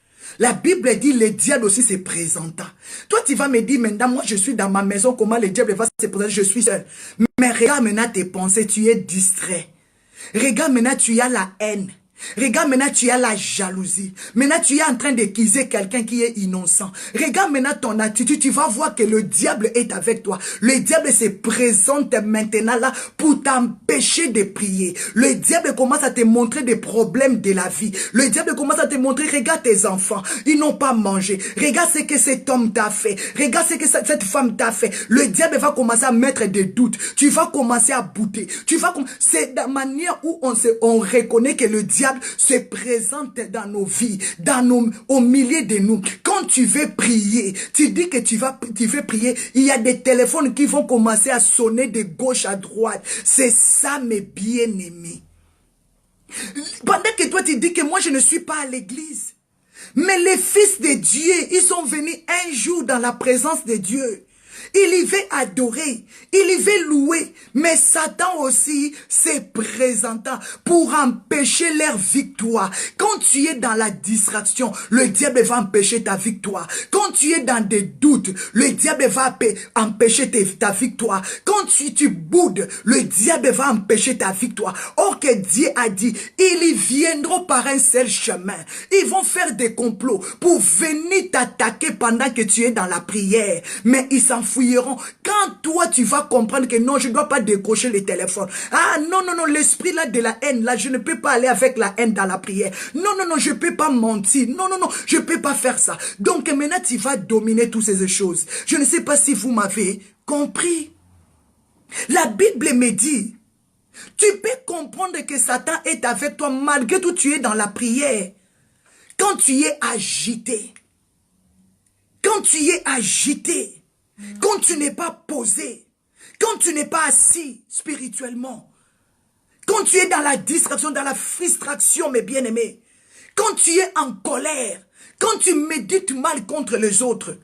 la Bible dit le diable aussi se présenta. Toi tu vas me dire maintenant, moi je suis dans ma maison, comment le diable va se présenter? Je suis seul. Mais regarde maintenant tes pensées, tu es distrait. Regarde maintenant tu as la haine. Regarde maintenant tu as la jalousie. Maintenant tu es en train d'accuser quelqu'un qui est innocent. Regarde maintenant ton attitude. Tu vas voir que le diable est avec toi. Le diable se présente maintenant là pour t'empêcher de prier. Le diable commence à te montrer des problèmes de la vie. Le diable commence à te montrer, regarde tes enfants, ils n'ont pas mangé. Regarde ce que cet homme t'a fait. Regarde ce que cette femme t'a fait. Le diable va commencer à mettre des doutes. Tu vas commencer à bouder. C'est la manière où on reconnaît que le diable se présente dans nos vies, au milieu de nous. Quand tu veux prier, tu dis que tu veux prier, il y a des téléphones qui vont commencer à sonner de gauche à droite. C'est ça, mes bien-aimés. Pendant que toi tu dis que moi je ne suis pas à l'église, mais les fils de Dieu, ils sont venus un jour dans la présence de Dieu. il y veut adorer, il y veut louer. Mais Satan aussi se présentant pour empêcher leur victoire. Quand tu es dans la distraction, le diable va empêcher ta victoire. Quand tu es dans des doutes, le diable va empêcher ta victoire. Quand tu boudes, le diable va empêcher ta victoire. Or que Dieu a dit, ils y viendront par un seul chemin. Ils vont faire des complots pour venir t'attaquer pendant que tu es dans la prière. Mais ils s'enfuiront. Quand toi tu vas comprendre que non, je ne dois pas décrocher le téléphone. Ah non, non, non, l'esprit là de la haine, là, je ne peux pas aller avec la haine dans la prière. Non, non, non, je ne peux pas mentir. Non, non, non, je ne peux pas faire ça. Donc maintenant tu vas dominer toutes ces choses. Je ne sais pas si vous m'avez compris. La Bible me dit, tu peux comprendre que Satan est avec toi malgré tout tu es dans la prière. Quand tu es agité, quand tu es agité, quand tu n'es pas posé, quand tu n'es pas assis spirituellement, quand tu es dans la distraction, dans la frustration, mes bien-aimés, quand tu es en colère, quand tu médites mal contre les autres,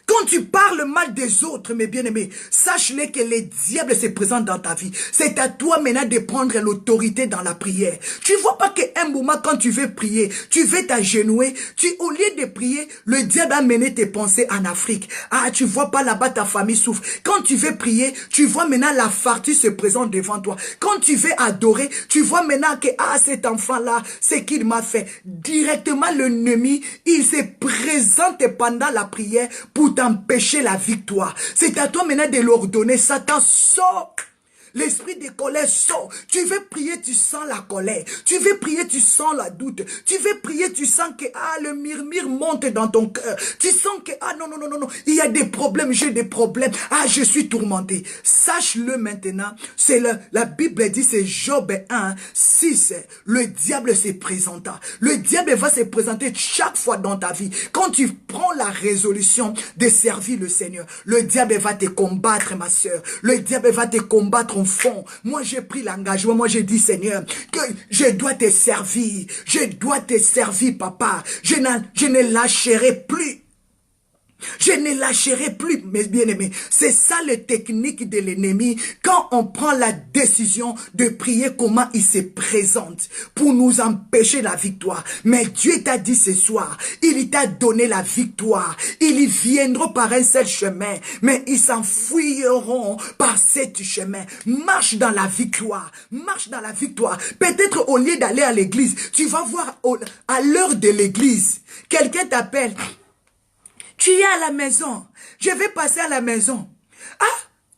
quand tu parles mal des autres, mes bien-aimés, sache-le que le diable se présente dans ta vie. C'est à toi maintenant de prendre l'autorité dans la prière. Tu vois pas qu'un moment quand tu veux prier, tu veux t'agenouiller, au lieu de prier, le diable a mené tes pensées en Afrique. Ah, tu vois pas là-bas ta famille souffre. Quand tu veux prier, tu vois maintenant la farcie se présente devant toi. Quand tu veux adorer, tu vois maintenant que cet enfant-là, c'est qu'il m'a fait. Directement l'ennemi, il se présente pendant la prière pour t'empêcher la victoire. C'est à toi maintenant de l'ordonner. Satan, sort. L'esprit de colère sort. Tu veux prier, tu sens la colère. Tu veux prier, tu sens la doute. Tu veux prier, tu sens que le murmure monte dans ton cœur. Tu sens que non, non, non, non, non, il y a des problèmes, j'ai des problèmes. Je suis tourmenté. Sache-le maintenant. C'est la Bible dit, c'est Job 1, 6. Le diable se présenta. Le diable va se présenter chaque fois dans ta vie. Quand tu prends la résolution de servir le Seigneur, le diable va te combattre, ma soeur. Le diable va te combattre en fond. Moi, j'ai pris l'engagement. Moi, j'ai dit, Seigneur, que je dois te servir. Je dois te servir, papa. Je ne lâcherai plus. Je ne lâcherai plus, mes bien-aimés. C'est ça la technique de l'ennemi. Quand on prend la décision de prier, comment il se présente pour nous empêcher la victoire. Mais Dieu t'a dit ce soir, il t'a donné la victoire. Ils y viendront par un seul chemin, mais ils s'enfuiront par ce chemin. Marche dans la victoire. Marche dans la victoire. Peut-être au lieu d'aller à l'église, tu vas voir à l'heure de l'église, quelqu'un t'appelle. Tu es à la maison. Je vais passer à la maison.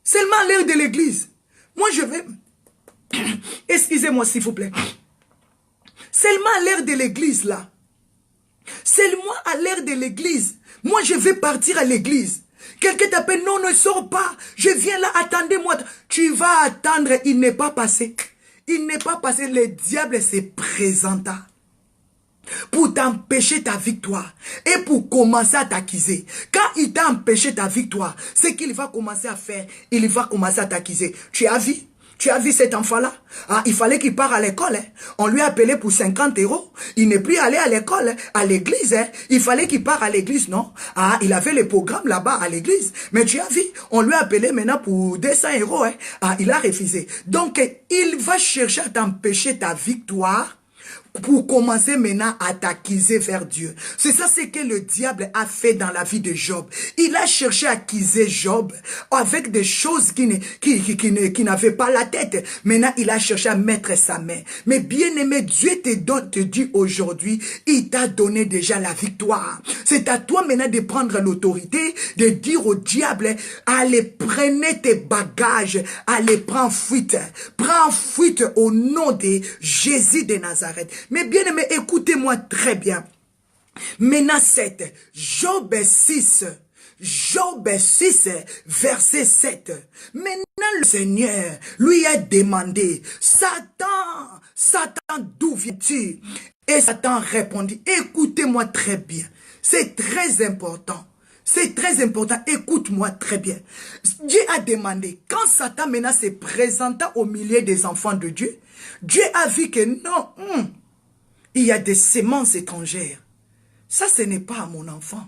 Seulement à l'heure de l'église. Moi, je vais... Excusez-moi, s'il vous plaît. Seulement à l'heure de l'église, là. Seulement à l'heure de l'église. Moi, je vais partir à l'église. Quelqu'un t'appelle, non, ne sors pas. Je viens là, attendez-moi. Tu vas attendre, il n'est pas passé. Il n'est pas passé, le diable se présenta pour t'empêcher ta victoire et pour commencer à t'accuser. Quand il t'a empêché ta victoire, ce qu'il va commencer à faire, il va commencer à t'accuser. Tu as vu cet enfant-là? Il fallait qu'il parte à l'école. On lui a appelé pour 50 €. Il n'est plus allé à l'école, à l'église. Il fallait qu'il parte à l'église, non? Il avait le programme là-bas à l'église. Mais tu as vu, on lui a appelé maintenant pour 200 €. Il a refusé. Donc, il va chercher à t'empêcher ta victoire pour commencer maintenant à t'accuser vers Dieu. C'est ça ce que le diable a fait dans la vie de Job. Il a cherché à accuser Job avec des choses qui n'avaient pas la tête. Maintenant, il a cherché à mettre sa main. Mais bien aimé, Dieu te dit aujourd'hui, il t'a donné déjà la victoire. C'est à toi maintenant de prendre l'autorité, de dire au diable, allez, prenez tes bagages, allez, prends fuite. Prends fuite au nom de Jésus de Nazareth. Mais bien aimé, écoutez-moi très bien. Maintenant 7, Job 6, verset 7. Maintenant le Seigneur lui a demandé, Satan, d'où viens-tu? Et Satan répondit, écoutez-moi très bien. C'est très important. C'est très important, écoute-moi très bien. Dieu a demandé, quand Satan maintenant se présenta au milieu des enfants de Dieu, Dieu a vu que non, il y a des semences étrangères. Ça, ce n'est pas mon enfant.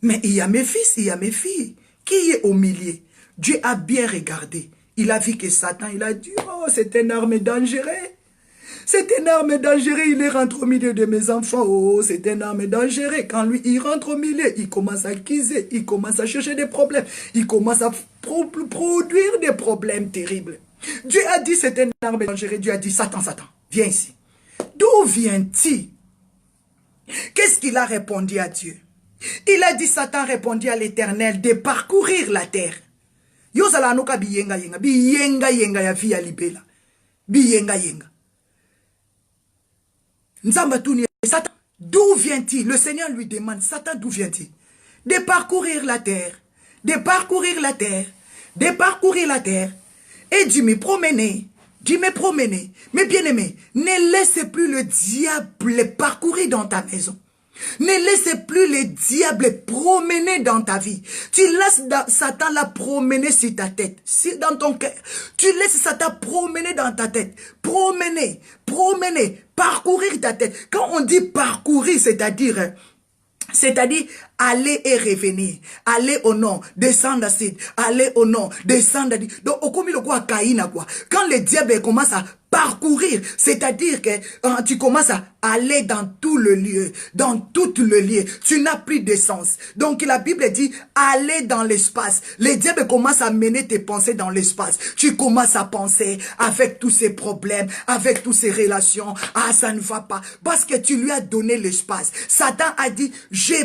Mais il y a mes fils, il y a mes filles. Qui est au milieu? Dieu a bien regardé. Il a vu que Satan, il a dit, oh, c'est une arme dangereuse. C'est une arme dangereuse, il rentre au milieu de mes enfants. Oh, c'est une arme dangereuse. Quand lui, il rentre au milieu, il commence à accuser, il commence à chercher des problèmes. Il commence à produire des problèmes terribles. Dieu a dit, c'est une arme dangereuse. Dieu a dit, Satan, Satan, viens ici. D'où vient-il? Qu'est-ce qu'il a répondu à Dieu? Il a dit, Satan répondit à l'Éternel de parcourir la terre. Yosala anoka biyenga yenga, biyenga yenga ya via libela. Biyenga yenga. Satan, d'où vient-il? Le Seigneur lui demande, Satan, d'où vient-il? De parcourir la terre, de parcourir la terre, de parcourir la terre, et de me promener, de me promener. Mais bien aimé, ne laisse plus le diable parcourir dans ta maison. Ne laisse plus le diable promener dans ta vie. Tu laisses Satan la promener sur ta tête, dans ton cœur. Tu laisses Satan promener dans ta tête. Promener, parcourir ta tête. Quand on dit parcourir, c'est-à-dire aller et revenir, aller au nord, descendre à sud, aller au nord, descendre à sud. Donc, au commis le quoi, Caïna quoi. Quand le diable commence à parcourir, c'est-à-dire que tu commences à aller dans tout le lieu, dans tout le lieu. Tu n'as plus d'essence. Donc la Bible dit, aller dans l'espace. Le diable commence à mener tes pensées dans l'espace. Tu commences à penser avec tous ces problèmes, avec toutes ces relations. Ah, ça ne va pas. Parce que tu lui as donné l'espace. Satan a dit, j'ai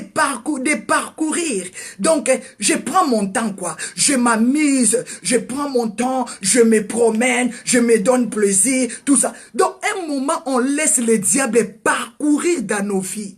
de parcourir. Donc, je prends mon temps, quoi. Je m'amuse, je prends mon temps, je me promène, je me donne plaisir. Tout ça. Donc, un moment, on laisse le diable parcourir dans nos vies.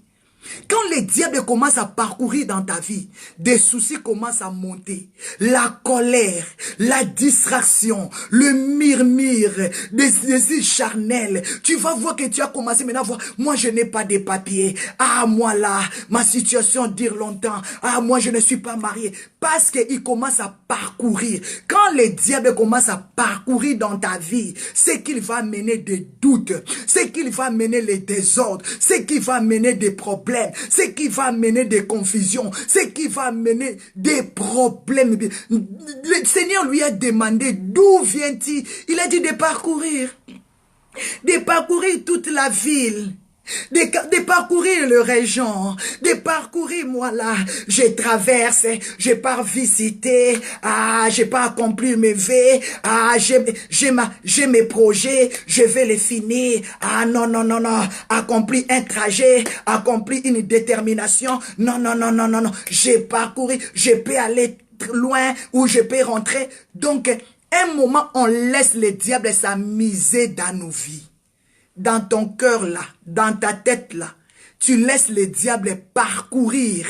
Quand le diable commence à parcourir dans ta vie, des soucis commencent à monter. La colère, la distraction, le murmure, des désirs charnels. Tu vas voir que tu as commencé maintenant à voir, moi je n'ai pas de papiers. Ah, moi là, ma situation dure longtemps. Ah, moi je ne suis pas marié. Parce qu'il commence à parcourir. Quand le diable commence à parcourir dans ta vie, c'est qu'il va mener des doutes, c'est qu'il va mener les désordres, c'est qu'il va mener des problèmes, c'est qui va amener des confusions, c'est qui va amener des problèmes. Le Seigneur lui a demandé d'où vient-il. Il a dit de parcourir toute la ville. De parcourir le région, de parcourir moi là, je traverse, je pars visiter, ah, je pars accomplir mes vœux, ah, j'ai mes projets, je vais les finir, ah non, accomplir un trajet, accomplir une détermination, non, j'ai parcouru, je peux aller loin ou je peux rentrer. Donc, un moment, on laisse le diable s'amuser dans nos vies. Dans ton cœur là, dans ta tête là, tu laisses le diable parcourir.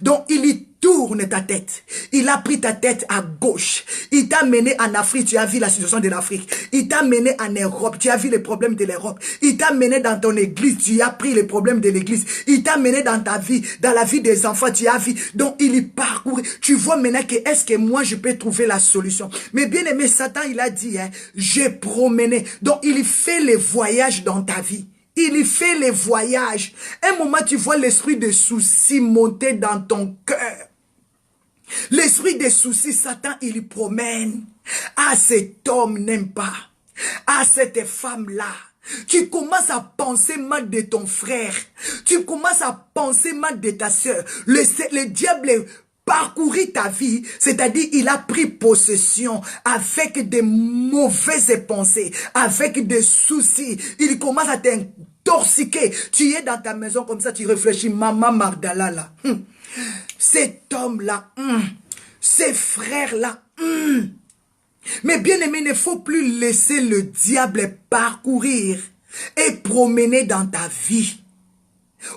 Donc il y tourne ta tête. Il a pris ta tête à gauche. Il t'a mené en Afrique, tu as vu la situation de l'Afrique. Il t'a mené en Europe, tu as vu les problèmes de l'Europe. Il t'a mené dans ton église, tu as pris les problèmes de l'église. Il t'a mené dans ta vie, dans la vie des enfants, tu as vu. Donc il y parcourt. Tu vois maintenant que est-ce que moi je peux trouver la solution. Mais bien aimé, Satan il a dit, hein, j'ai promené. Donc il fait les voyages dans ta vie. Il fait les voyages. Un moment, tu vois l'esprit de soucis monter dans ton cœur. L'esprit des soucis, Satan, il promène. Ah, cet homme n'aime pas. Ah, cette femme-là. Tu commences à penser mal de ton frère. Tu commences à penser mal de ta soeur. Le diable parcourir ta vie, c'est-à-dire il a pris possession avec des mauvaises pensées, avec des soucis. Il commence à t'intoxiquer. Tu es dans ta maison comme ça, tu réfléchis, maman Magdala là. Cet homme-là, ces frères-là. Mais bien aimé, il ne faut plus laisser le diable parcourir et promener dans ta vie.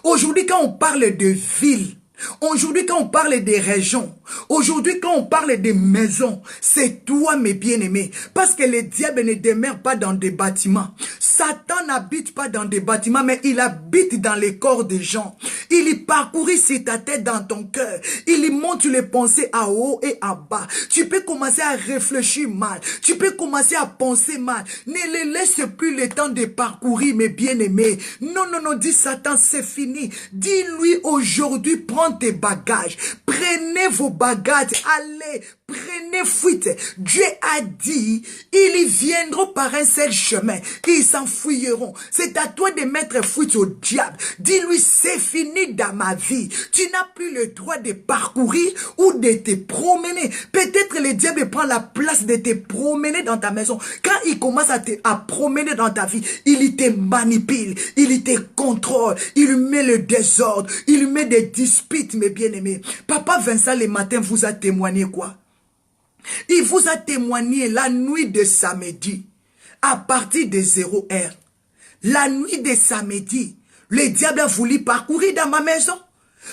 Aujourd'hui, quand on parle de ville, aujourd'hui, quand on parle des régions, aujourd'hui, quand on parle des maisons, c'est toi, mes bien-aimés. Parce que le diable ne demeure pas dans des bâtiments. Satan n'habite pas dans des bâtiments, mais il habite dans les corps des gens. Il y parcourit sur ta tête, dans ton cœur. Il y monte les pensées à haut et à bas. Tu peux commencer à réfléchir mal. Tu peux commencer à penser mal. Ne les laisse plus le temps de parcourir, mes bien-aimés. Non, dis Satan, c'est fini. Dis-lui aujourd'hui, prends tes bagages. Prends prenez vos bagages, allez, prenez fuite. Dieu a dit, ils viendront par un seul chemin, ils s'enfuiront. C'est à toi de mettre fuite au diable. Dis-lui, c'est fini dans ma vie. Tu n'as plus le droit de parcourir ou de te promener. Peut-être le diable prend la place de te promener dans ta maison. Quand il commence à promener dans ta vie, il te manipule, il te contrôle, il met le désordre, il met des disputes, mes bien-aimés. Papa Vincent, le matin, vous a témoigné quoi? Il vous a témoigné la nuit de samedi, à partir de 0 heure. La nuit de samedi, le diable a voulu parcourir dans ma maison.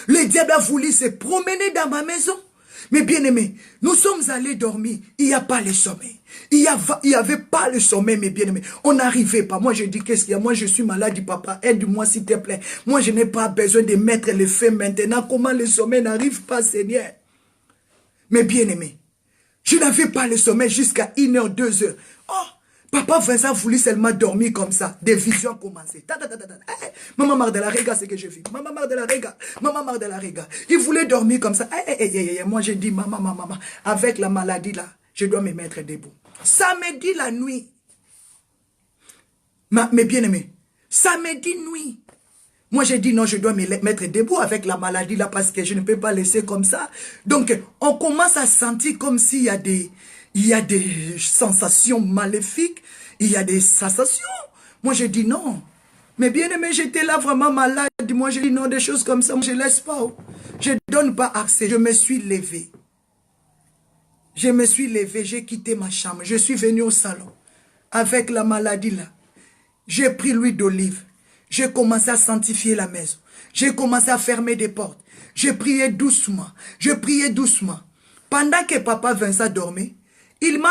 Le diable a voulu se promener dans ma maison. Mais bien aimés, nous sommes allés dormir. Il n'y a pas le sommeil. Il n'y avait pas le sommeil, mes bien-aimés. On n'arrivait pas. Moi, je dis, qu'est-ce qu'il y a? Moi, je suis malade, papa. Aide-moi, s'il te plaît. Moi, je n'ai pas besoin de mettre le feu maintenant. Comment le sommeil n'arrive pas, Seigneur? Mais bien aimés, je n'avais pas le sommeil jusqu'à 1 heure, 2 heures. Oh, papa Vincent voulait seulement dormir comme ça. Des visions commençaient. Maman Mardela, regarde ce que je vis. Maman Mardela, regarde. Maman Mardela, regarde. Il voulait dormir comme ça. Moi, j'ai dit, maman, avec la maladie là, je dois me mettre debout. Samedi la nuit. Mes bien-aimés, samedi nuit. Moi, j'ai dit non, je dois me mettre debout avec la maladie là parce que je ne peux pas laisser comme ça. Donc, on commence à sentir comme s'il y a des sensations maléfiques, il y a des sensations. Moi, j'ai dit non. Mais bien aimé, j'étais là vraiment malade. Moi, j'ai dit non, des choses comme ça, je ne laisse pas. Je ne donne pas accès. Je me suis levé. Je me suis levé, j'ai quitté ma chambre. Je suis venu au salon avec la maladie là. J'ai pris l'huile d'olive. J'ai commencé à sanctifier la maison. J'ai commencé à fermer des portes. J'ai prié doucement. Je priais doucement. Pendant que papa Vincent dormait, il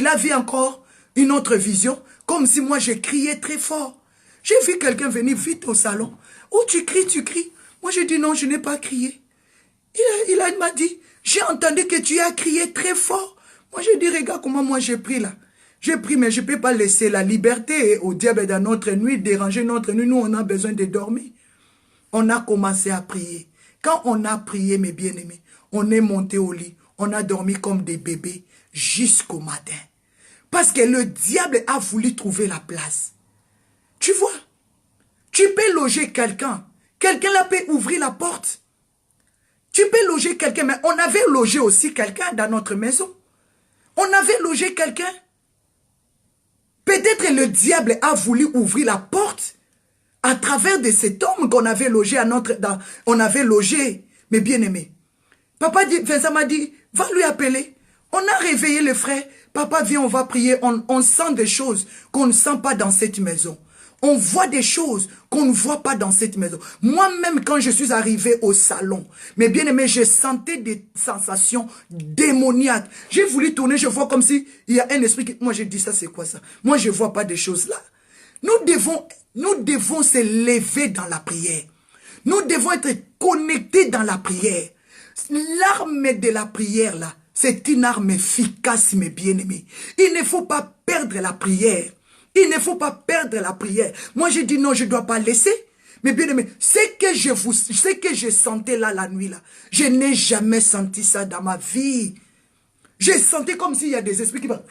a vu encore une autre vision, comme si moi je criais très fort. J'ai vu quelqu'un venir vite au salon. Oh, tu cries, tu cries. Moi, j'ai dit non, je n'ai pas crié. Il m'a dit, j'ai entendu que tu as crié très fort. Moi, j'ai dit, regarde comment moi j'ai pris là. J'ai pris, mais je ne peux pas laisser la liberté au diable dans notre nuit, déranger notre nuit. Nous, on a besoin de dormir. On a commencé à prier. Quand on a prié, mes bien-aimés, on est monté au lit. On a dormi comme des bébés jusqu'au matin. Parce que le diable a voulu trouver la place. Tu vois, tu peux loger quelqu'un. Quelqu'un là peut ouvrir la porte. Tu peux loger quelqu'un, mais on avait logé aussi quelqu'un dans notre maison. On avait logé quelqu'un. Peut-être le diable a voulu ouvrir la porte à travers de cet homme qu'on avait logé on avait logé, mes bien-aimés. Papa Vincent m'a dit, va lui appeler. On a réveillé le frère. Papa, viens, on va prier. On sent des choses qu'on ne sent pas dans cette maison. On voit des choses qu'on ne voit pas dans cette maison. Moi-même, quand je suis arrivé au salon, mes bien-aimés, je sentais des sensations démoniaques. J'ai voulu tourner, je vois comme si il y a un esprit qui... Moi, j'ai dit, ça, c'est quoi ça? Moi, je ne vois pas des choses là. Nous devons se lever dans la prière. Nous devons être connectés dans la prière. L'arme de la prière, là, c'est une arme efficace, mes bien-aimés. Il ne faut pas perdre la prière. Il ne faut pas perdre la prière. Moi, j'ai dit non, je ne dois pas laisser. Mais bien aimé, ce que je sentais là la nuit là, je n'ai jamais senti ça dans ma vie. J'ai senti comme s'il y a des esprits qui vont...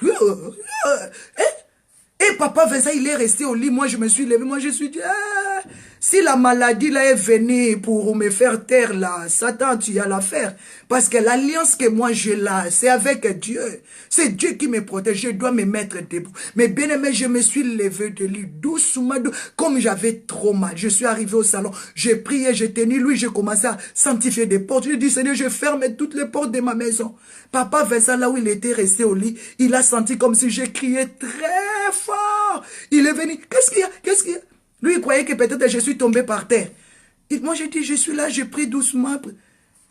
Et papa Vincent, il est resté au lit. Moi, je me suis levé. Moi, je suis dit, ah, si la maladie là est venue pour me faire taire là, Satan, tu as l'affaire. Parce que l'alliance que moi j'ai là, c'est avec Dieu. C'est Dieu qui me protège. Je dois me mettre debout. Mais bien aimé, je me suis levé de lit doucement, comme j'avais trop mal. Je suis arrivé au salon. J'ai prié, j'ai tenu lui, j'ai commencé à sanctifier des portes. Je dis, Seigneur, je ferme toutes les portes de ma maison. Papa Vincent, là où il était resté au lit, il a senti comme si j'ai crié très fort. Il est venu. Qu'est-ce qu'il y a? Qu'est-ce qu'il y a? Lui, il croyait que peut-être je suis tombé par terre. Moi, j'ai dit, je suis là, je prie doucement.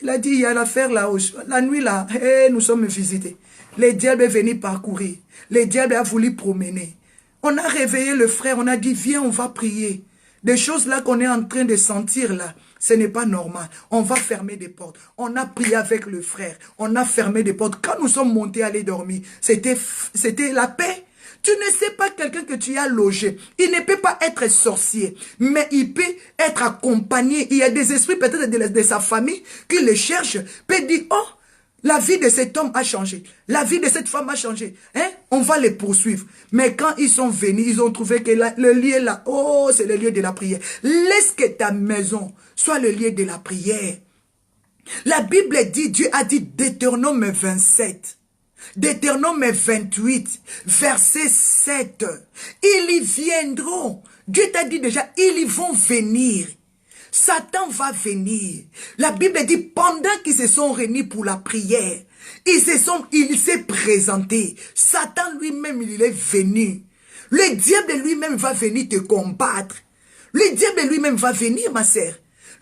Il a dit, il y a l'affaire là-haut. La nuit là, nous sommes visités. Le diable est venu parcourir. Le diable a voulu promener. On a réveillé le frère, on a dit, viens, on va prier. Des choses là qu'on est en train de sentir là, ce n'est pas normal. On va fermer des portes. On a prié avec le frère. On a fermé des portes. Quand nous sommes montés à aller dormir, c'était la paix. Tu ne sais pas quelqu'un que tu as logé. Il ne peut pas être sorcier, mais il peut être accompagné. Il y a des esprits peut-être de sa famille qui le cherchent, peut dire, oh, la vie de cet homme a changé. La vie de cette femme a changé. Hein? On va les poursuivre. Mais quand ils sont venus, ils ont trouvé que le lieu là, oh, c'est le lieu de la prière. Laisse que ta maison soit le lieu de la prière. La Bible dit, Dieu a dit, Deutéronome 27. Deutéronome 28, verset 7. Ils y viendront. Dieu t'a dit déjà, ils y vont venir. Satan va venir. La Bible dit, pendant qu'ils se sont réunis pour la prière, il s'est présenté. Satan lui-même, il est venu. Le diable lui-même va venir te combattre. Le diable lui-même va venir, ma sœur.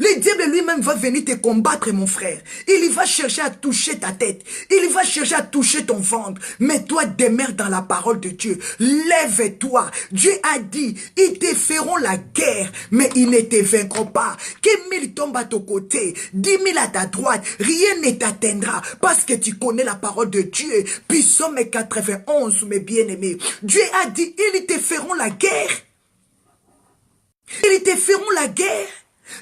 Le diable lui-même va venir te combattre, mon frère. Il va chercher à toucher ta tête. Il va chercher à toucher ton ventre. Mais toi, demeure dans la parole de Dieu. Lève-toi. Dieu a dit, ils te feront la guerre, mais ils ne te vaincront pas. Que 1000 tombent à ton côté, 10 000 à ta droite, rien ne t'atteindra, parce que tu connais la parole de Dieu. Puis Psaume 91, mes bien-aimés. Dieu a dit, ils te feront la guerre. Ils te feront la guerre.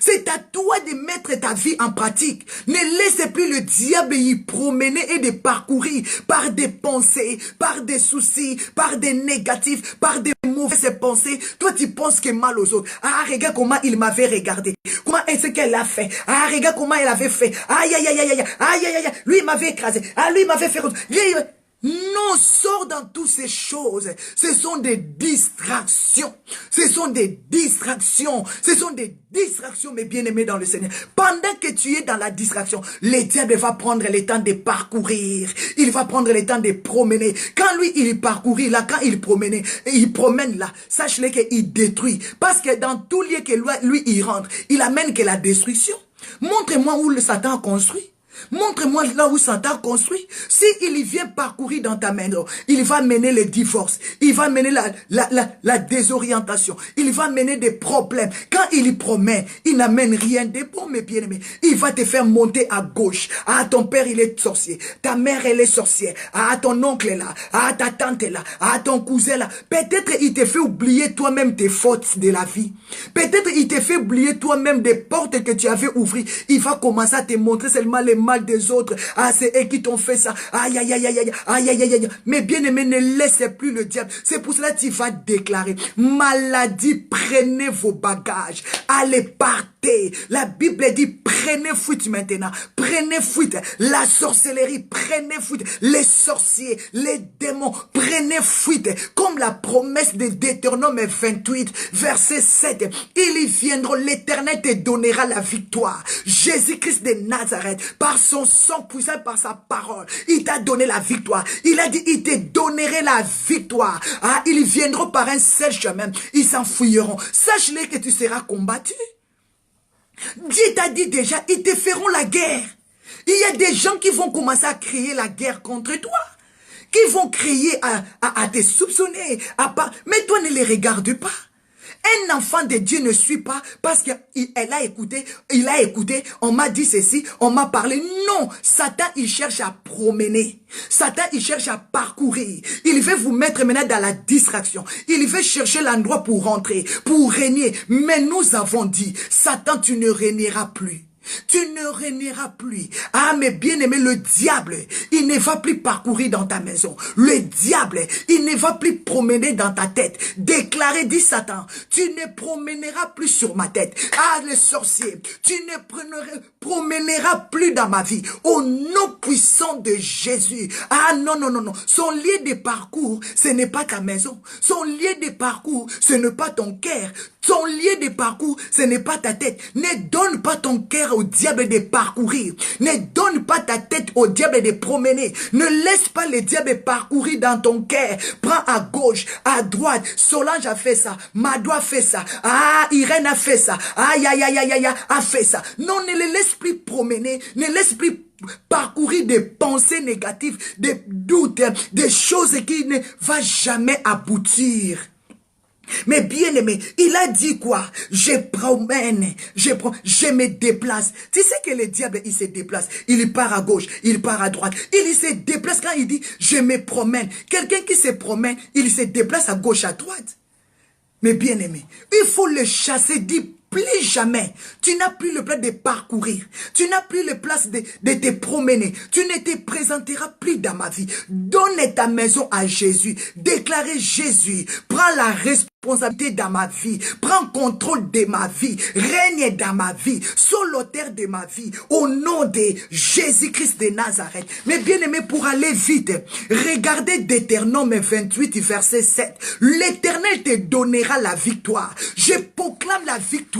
C'est à toi de mettre ta vie en pratique. Ne laisse plus le diable y promener et de parcourir par des pensées, par des soucis, par des négatifs, par des mauvaises pensées. Toi, tu penses que mal aux autres. Ah, regarde comment il m'avait regardé. Comment est-ce qu'elle a fait? Ah, regarde comment elle avait fait. Aïe, aïe, aïe, aïe, aïe, aïe, aïe, aïe. Lui, il m'avait écrasé. Ah, lui, il m'avait fait... Non, sors dans toutes ces choses. Ce sont des distractions. Ce sont des distractions. Ce sont des distractions, mes bien-aimés dans le Seigneur. Pendant que tu es dans la distraction, le diable va prendre le temps de parcourir. Il va prendre le temps de promener. Quand lui, il parcourit là, quand il promène là, sache-le qu'il détruit. Parce que dans tout lieu que lui, il rentre, il amène que la destruction. Montre-moi où le Satan a construit. Montre-moi là où Satan a construit. Si il vient parcourir dans ta maison, il va mener le divorce. Il va mener la désorientation. Il va mener des problèmes. Quand il y promet, il n'amène rien de bon, mes bien-aimés. Il va te faire monter à gauche. Ah, ton père, il est sorcier. Ta mère, elle est sorcière. Ah, ton oncle est là. Ah, ta tante est là. Ah, ton cousin là. Peut-être il te fait oublier toi-même tes fautes de la vie. Peut-être il te fait oublier toi-même des portes que tu avais ouvertes. Il va commencer à te montrer seulement les mal des autres. Ah, c'est eux qui t'ont fait ça. Aïe, aïe, aïe, aïe, aïe, aïe, aïe, aïe, aïe. Mais bien aimé, ne laissez plus le diable. C'est pour cela que tu vas déclarer, maladie, prenez vos bagages. Allez, partez. La Bible dit, prenez fuite maintenant. Prenez fuite. La sorcellerie, prenez fuite. Les sorciers, les démons, prenez fuite. Comme la promesse de Deutéronome 28, verset 7. Ils y viendront, l'Éternel te donnera la victoire. Jésus-Christ de Nazareth, par son sang puissant, par sa parole, il t'a donné la victoire. Il a dit, il te donnerait la victoire. Ah, ils viendront par un seul chemin. Ils s'enfuiront. Sache-le que tu seras combattu. Dieu t'a dit déjà, ils te feront la guerre. Il y a des gens qui vont commencer à crier la guerre contre toi. Qui vont crier à te soupçonner. Mais toi, ne les regarde pas. Un enfant de Dieu ne suit pas parce qu'il a écouté, on m'a dit ceci, on m'a parlé. Non, Satan, il cherche à promener. Satan, il cherche à parcourir. Il veut vous mettre maintenant dans la distraction. Il veut chercher l'endroit pour rentrer, pour régner. Mais nous avons dit, Satan, tu ne régneras plus. Tu ne régneras plus. Ah, mais bien aimé, le diable, il ne va plus parcourir dans ta maison. Le diable, il ne va plus promener dans ta tête. Déclaré, dit Satan, tu ne promèneras plus sur ma tête. Ah, le sorcier, tu ne promèneras plus dans ma vie. Au nom puissant de Jésus. Ah, non, non, non, non. Son lieu de parcours, ce n'est pas ta maison. Son lieu de parcours, ce n'est pas ton cœur. Son lieu de parcours, ce n'est pas ta tête. Ne donne pas ton cœur au diable de parcourir. Ne donne pas ta tête au diable de promener. Ne laisse pas le diable parcourir dans ton cœur. Prends à gauche, à droite. Solange a fait ça. Mado a fait ça. Ah, Irène a fait ça. Aïe, aïe, aïe, aïe, aïe, a fait ça. Non, ne le laisse plus promener. Ne laisse plus parcourir des pensées négatives, des doutes, des choses qui ne vont jamais aboutir. Mais bien aimé, il a dit quoi? Je promène, je me déplace. Tu sais que le diable, il se déplace. Il part à gauche, il part à droite. Il se déplace quand il dit, je me promène. Quelqu'un qui se promène, il se déplace à gauche, à droite. Mais bien aimé, il faut le chasser, dit plus jamais. Tu n'as plus le plan de parcourir. Tu n'as plus le place de te promener. Tu ne te présenteras plus dans ma vie. Donne ta maison à Jésus. Déclarez Jésus. Prends la responsabilité dans ma vie. Prends contrôle de ma vie. Règne dans ma vie. Sois l'auteur de ma vie. Au nom de Jésus-Christ de Nazareth. Mais bien aimé, pour aller vite, regardez Deutéronome 28, verset 7. L'Éternel te donnera la victoire. Je proclame la victoire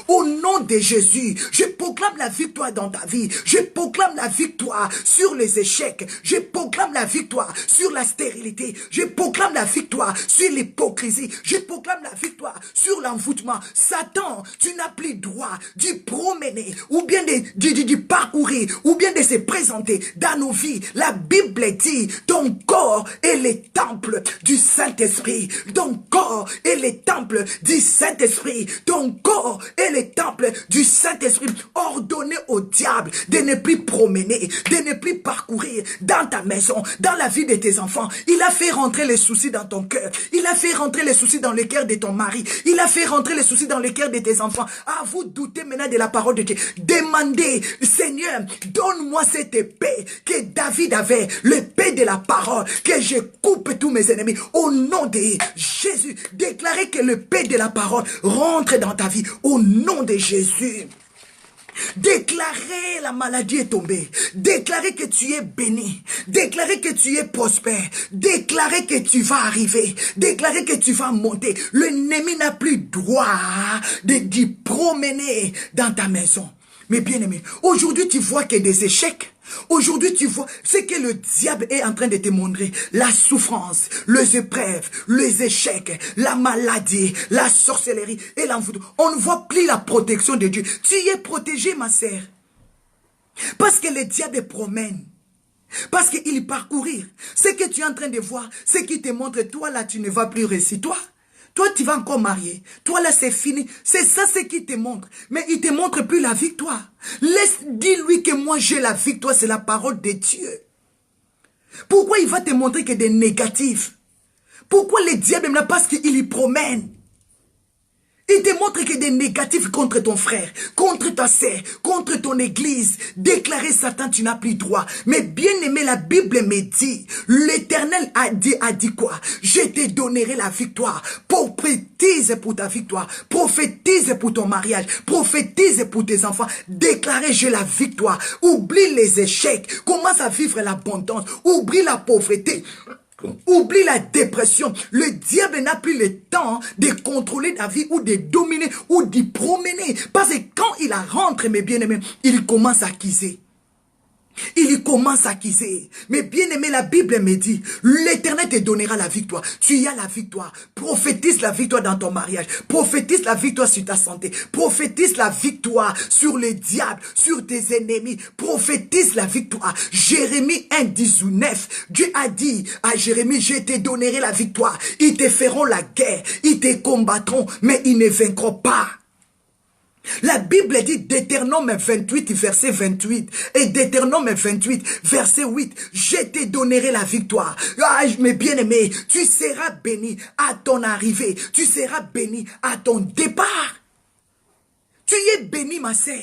au nom de Jésus. Je proclame la victoire dans ta vie. Je proclame la victoire sur les échecs. Je proclame la victoire sur la stérilité. Je proclame la victoire sur l'hypocrisie. Je proclame la victoire sur l'envoûtement. Satan, tu n'as plus droit d'y promener ou bien de parcourir ou bien de se présenter dans nos vies. La Bible dit, ton corps est le temple du Saint-Esprit. Ton corps est le temple du Saint-Esprit. Ton corps est le temple du Saint-Esprit. Ordonnez au diable de ne plus promener, de ne plus parcourir dans ta maison, dans la vie de tes enfants. Il a fait rentrer les soucis dans ton cœur. Il a fait rentrer les soucis dans le cœur de ton mari. Il a fait rentrer les soucis dans le cœur de tes enfants. À vous douter maintenant de la parole de Dieu. Demandez, Seigneur, donne-moi cette épée que David avait, l'épée de la parole, que je coupe tous mes ennemis. Au nom de Jésus, déclarez que l'épée de la parole rentre dans ta vie. Au nom de Jésus. Déclarez la maladie est tombée. Déclarez que tu es béni. Déclarez que tu es prospère. Déclarez que tu vas arriver. Déclarez que tu vas monter. L'ennemi n'a plus droit d'y promener dans ta maison. Mais bien aimé, aujourd'hui tu vois qu'il y a des échecs. Aujourd'hui, tu vois ce que le diable est en train de te montrer. La souffrance, les épreuves, les échecs, la maladie, la sorcellerie et l'envoûtement. On ne voit plus la protection de Dieu. Tu y es protégé, ma sœur. Parce que le diable promène. Parce qu'il parcourir. Ce que tu es en train de voir, ce qui te montre, toi là, tu ne vas plus réussir. Toi, tu vas encore marier. Toi, là, c'est fini. C'est ça ce qu'il te montre. Mais il ne te montre plus la victoire. Dis-lui que moi, j'ai la victoire. C'est la parole de Dieu. Pourquoi il va te montrer que des négatifs? Pourquoi le diable n'a pas ce qu'il y promène? Il te montre que des négatifs contre ton frère, contre ta sœur, contre ton église. Déclarer Satan, tu n'as plus droit. Mais bien aimé, la Bible me dit, l'Éternel a dit quoi? Je te donnerai la victoire. Prophétise pour ta victoire. Prophétise pour ton mariage. Prophétise pour tes enfants. Déclarez, j'ai la victoire. Oublie les échecs. Commence à vivre l'abondance. Oublie la pauvreté. Oublie la dépression. Le diable n'a plus le temps de contrôler ta vie ou de dominer ou d'y promener. Parce que quand il rentre, mes bien-aimés, il commence à accuser. Il commence à accuser. Mais bien aimé, la Bible me dit, l'Éternel te donnera la victoire. Tu y as la victoire. Prophétise la victoire dans ton mariage. Prophétise la victoire sur ta santé. Prophétise la victoire sur le diable, sur tes ennemis. Prophétise la victoire. Jérémie 1:19. Dieu a dit à Jérémie, je te donnerai la victoire. Ils te feront la guerre. Ils te combattront, mais ils ne vaincront pas. La Bible dit Deutéronome 28, verset 28 et Deutéronome 28, verset 8. Je te donnerai la victoire. Ah, mes bien-aimés, tu seras béni à ton arrivée. Tu seras béni à ton départ. Tu es béni, ma sœur.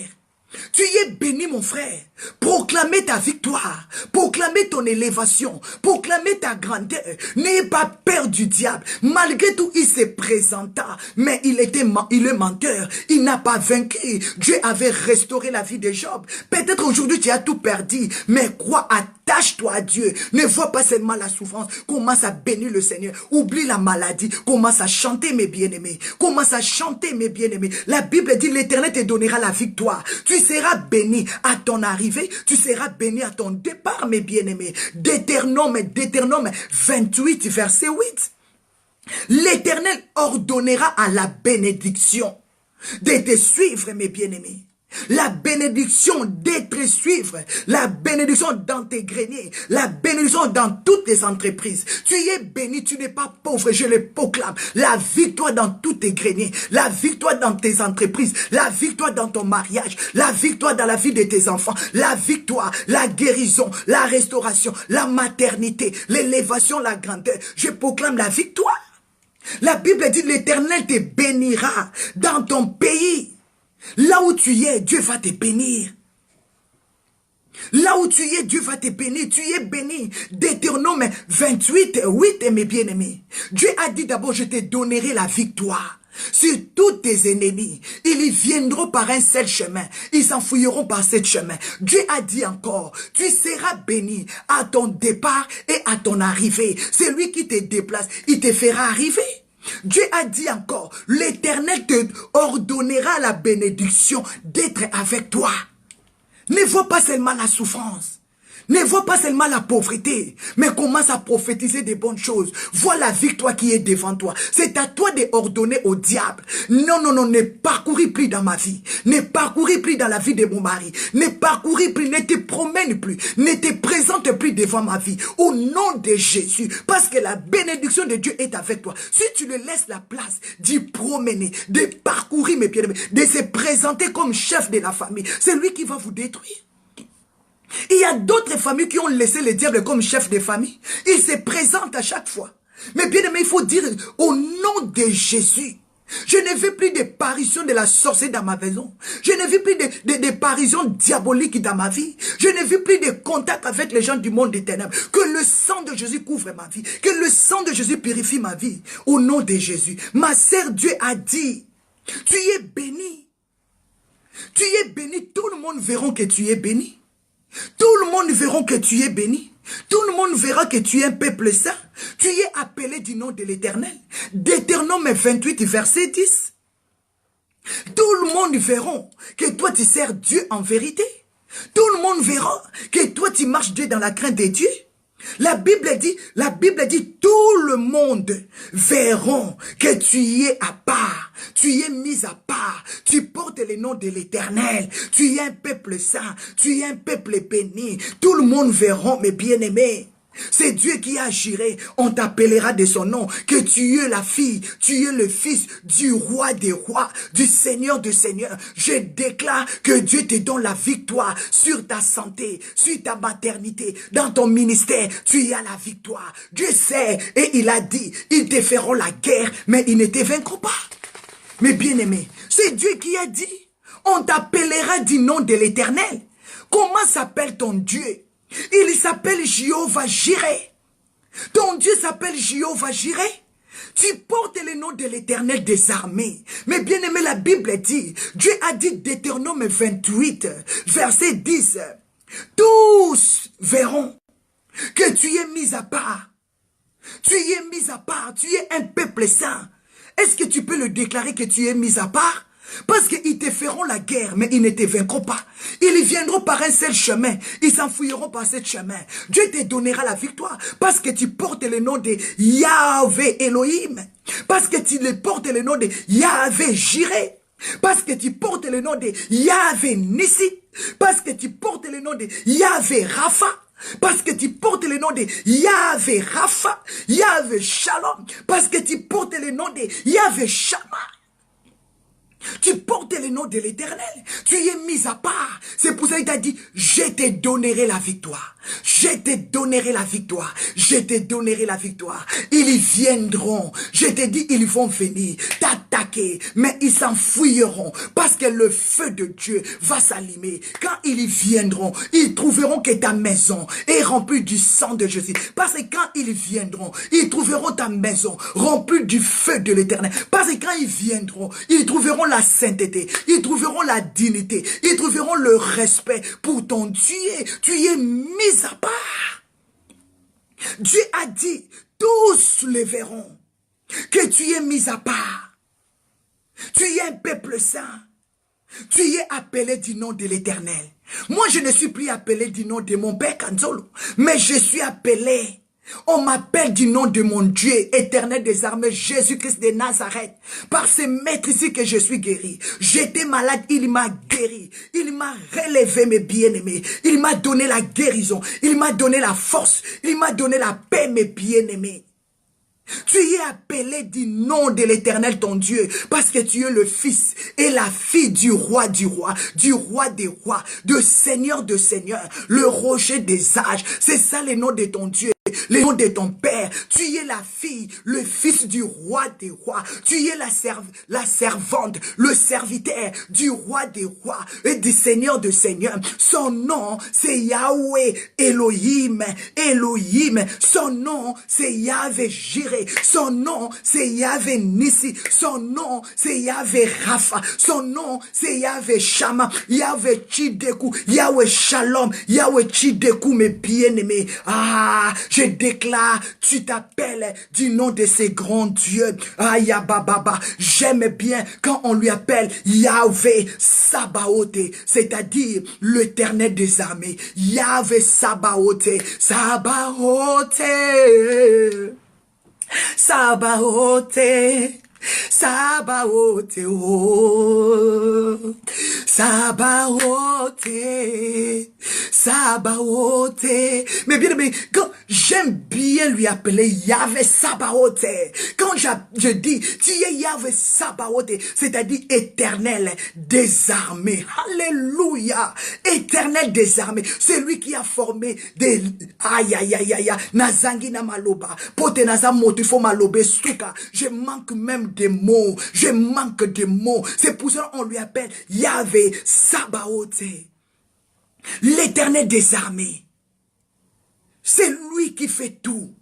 Tu es béni, mon frère. Proclamez ta victoire. Proclamez ton élévation. Proclamez ta grandeur. N'ayez pas peur du diable. Malgré tout, il se présenta. Mais il est menteur. Il n'a pas vaincu. Dieu avait restauré la vie de Job. Peut-être aujourd'hui, tu as tout perdu. Mais crois, attache-toi à Dieu. Ne vois pas seulement la souffrance. Commence à bénir le Seigneur. Oublie la maladie. Commence à chanter, mes bien-aimés. Commence à chanter, mes bien-aimés. La Bible dit, l'Éternel te donnera la victoire. Tu seras béni à ton arrivée, tu seras béni à ton départ, mes bien-aimés. Deutéronome 28, verset 8. L'Éternel ordonnera à la bénédiction de te suivre, mes bien-aimés. La bénédiction d'être et suivre, la bénédiction dans tes greniers, la bénédiction dans toutes tes entreprises. Tu es béni, tu n'es pas pauvre, je le proclame. La victoire dans tous tes greniers, la victoire dans tes entreprises, la victoire dans ton mariage, la victoire dans la vie de tes enfants, la victoire, la guérison, la restauration, la maternité, l'élévation, la grandeur. Je proclame la victoire. La Bible dit l'Éternel te bénira dans ton pays. Là où tu es, Dieu va te bénir. Là où tu es, Dieu va te bénir. Tu es béni. Deutéronome 28, 8, mes bien-aimés. Dieu a dit d'abord, je te donnerai la victoire sur tous tes ennemis. Ils y viendront par un seul chemin. Ils s'enfuiront par ce chemin. Dieu a dit encore, tu seras béni à ton départ et à ton arrivée. C'est lui qui te déplace, il te fera arriver. Dieu a dit encore, l'Éternel te ordonnera la bénédiction d'être avec toi. Ne vois pas seulement la souffrance. Ne vois pas seulement la pauvreté, mais commence à prophétiser des bonnes choses. Vois la victoire qui est devant toi. C'est à toi de ordonner au diable. Non, non, non, ne parcourir plus dans ma vie. Ne parcourir plus dans la vie de mon mari. Ne parcourir plus, ne te promène plus. Ne te présente plus devant ma vie. Au nom de Jésus. Parce que la bénédiction de Dieu est avec toi. Si tu le laisses la place d'y promener, de parcourir mes pieds, de se présenter comme chef de la famille, c'est lui qui va vous détruire. Il y a d'autres familles qui ont laissé le diable comme chef de famille. Il se présente à chaque fois. Mais bien aimé, il faut dire au nom de Jésus. Je ne veux plus de paritions de la sorcellerie dans ma maison. Je ne veux plus de paritions diaboliques dans ma vie. Je ne veux plus de contact avec les gens du monde des ténèbres. Que le sang de Jésus couvre ma vie. Que le sang de Jésus purifie ma vie. Au nom de Jésus. Ma sœur, Dieu a dit, tu es béni. Tu es béni. Tout le monde verra que tu es béni. Tout le monde verra que tu es béni. Tout le monde verra que tu es un peuple saint. Tu es appelé du nom de l'Éternel. Deutéronome 28, verset 10. Tout le monde verra que toi tu sers Dieu en vérité. Tout le monde verra que toi tu marches Dieu dans la crainte de Dieu. La Bible dit, tout le monde verront que tu es à part, tu es mis à part, tu portes le nom de l'Éternel, tu es un peuple saint, tu es un peuple béni, tout le monde verra, mes bien-aimés. C'est Dieu qui agirait, on t'appellera de son nom, que tu es la fille, tu es le fils du roi des rois, du Seigneur des seigneurs. Je déclare que Dieu te donne la victoire sur ta santé, sur ta maternité, dans ton ministère, tu as la victoire. Dieu sait, et il a dit, ils te feront la guerre, mais ils ne te vaincront pas. Mais bien aimé, c'est Dieu qui a dit, on t'appellera du nom de l'Éternel. Comment s'appelle ton Dieu? Il s'appelle Jéhovah Jireh. Ton Dieu s'appelle Jéhovah Jireh. Tu portes le nom de l'Éternel des armées. Mais bien aimé, la Bible dit, Dieu a dit Deutéronome 28, verset 10, tous verront que tu es mis à part. Tu es mis à part, tu es un peuple saint. Est-ce que tu peux le déclarer que tu es mis à part? Parce qu'ils te feront la guerre, mais ils ne te vaincront pas. Ils viendront par un seul chemin. Ils s'enfuiront par ce chemin. Dieu te donnera la victoire. Parce que tu portes le nom de Yahvé Elohim. Parce que tu portes le nom de Yahvé Jireh. Parce que tu portes le nom de Yahvé Nissi. Parce que tu portes le nom de Yahvé Rapha. Parce que tu portes le nom de Yahvé Rapha. Yahvé Shalom. Parce que tu portes le nom de Yahvé Shammah. Tu portes le nom de l'Éternel. Tu es mis à part. C'est pour ça qu'il t'a dit, je te donnerai la victoire. Je te donnerai la victoire. Je te donnerai la victoire. Ils viendront. Je te dis, ils vont venir t'attaquer. Mais ils s'enfuiront. Parce que le feu de Dieu va s'allumer. Quand ils viendront, ils trouveront que ta maison est remplie du sang de Jésus. Parce que quand ils viendront, ils trouveront ta maison remplie du feu de l'Éternel. Parce que quand ils viendront, ils trouveront la sainteté, ils trouveront la dignité, ils trouveront le respect pour ton Dieu. Tu es mis à part. Dieu a dit, tous le verront, que tu es mis à part. Tu es un peuple saint. Tu es appelé du nom de l'Éternel. Moi, je ne suis plus appelé du nom de mon père Kanzolo, mais je suis appelé On m'appelle du nom de mon Dieu, éternel des armées, Jésus-Christ de Nazareth. Par ce maître ici que je suis guéri. J'étais malade, il m'a guéri. Il m'a relevé, mes bien-aimés. Il m'a donné la guérison. Il m'a donné la force. Il m'a donné la paix, mes bien-aimés. Tu y es appelé du nom de l'Éternel ton Dieu, parce que tu es le fils et la fille du roi des rois, de Seigneur de seigneurs, le rocher des âges. C'est ça le nom de ton Dieu. Le nom de ton père, tu es la fille, le fils du roi des rois, tu es la servante, le serviteur du roi des rois et du Seigneur de seigneurs. Son nom c'est Yahweh Elohim, son nom c'est Yahvé Jireh, son nom c'est Yahvé Nissi, son nom c'est Yahvé Rapha, son nom c'est Yahvé Shama, Yahvé Chideku, Yahweh Shalom, Yahweh Chideku, mes bien-aimés. Je déclare, tu t'appelles du nom de ces grands dieux. Baba. J'aime bien quand on lui appelle Yahvé Sabaoth, c'est-à-dire l'Éternel des armées. Yahvé Sabaoth, Sabaoth, Sabaoth. Sabaoth, oh, Sabaoth, Sabaoth. Mais bien aimé, quand j'aime bien lui appeler Yahvé Sabaoth, quand je dis tu es Yahvé Sabaoth, c'est-à-dire éternel des armées. Alléluia, éternel des armées, c'est lui qui a formé des Nazangi na maloba, potenaza motifo malobe stuka. Je manque même des mots, je manque de mots. C'est pour ça qu'on lui appelle Yahvé Sabaoth, l'Éternel des armées. C'est lui qui fait tout,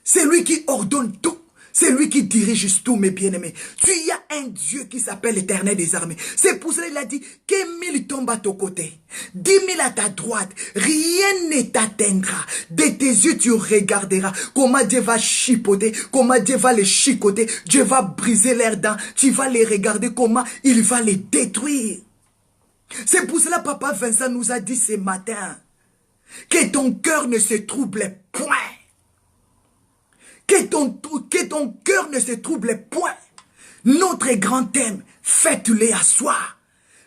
c'est lui qui ordonne tout, c'est lui qui dirige tout, mes bien-aimés. Tu y as un Dieu qui s'appelle l'Éternel des armées. C'est pour cela qu'il a dit que 1000 tombent à ton côté, 10 000 à ta droite, rien ne t'atteindra. De tes yeux tu regarderas comment Dieu va chipoter, comment Dieu va les chicoter, Dieu va briser leurs dents, tu vas les regarder comment il va les détruire. C'est pour cela Papa Vincent nous a dit ce matin que ton cœur ne se trouble point. Que ton cœur ne se trouble point. Notre grand thème, faites-le asseoir.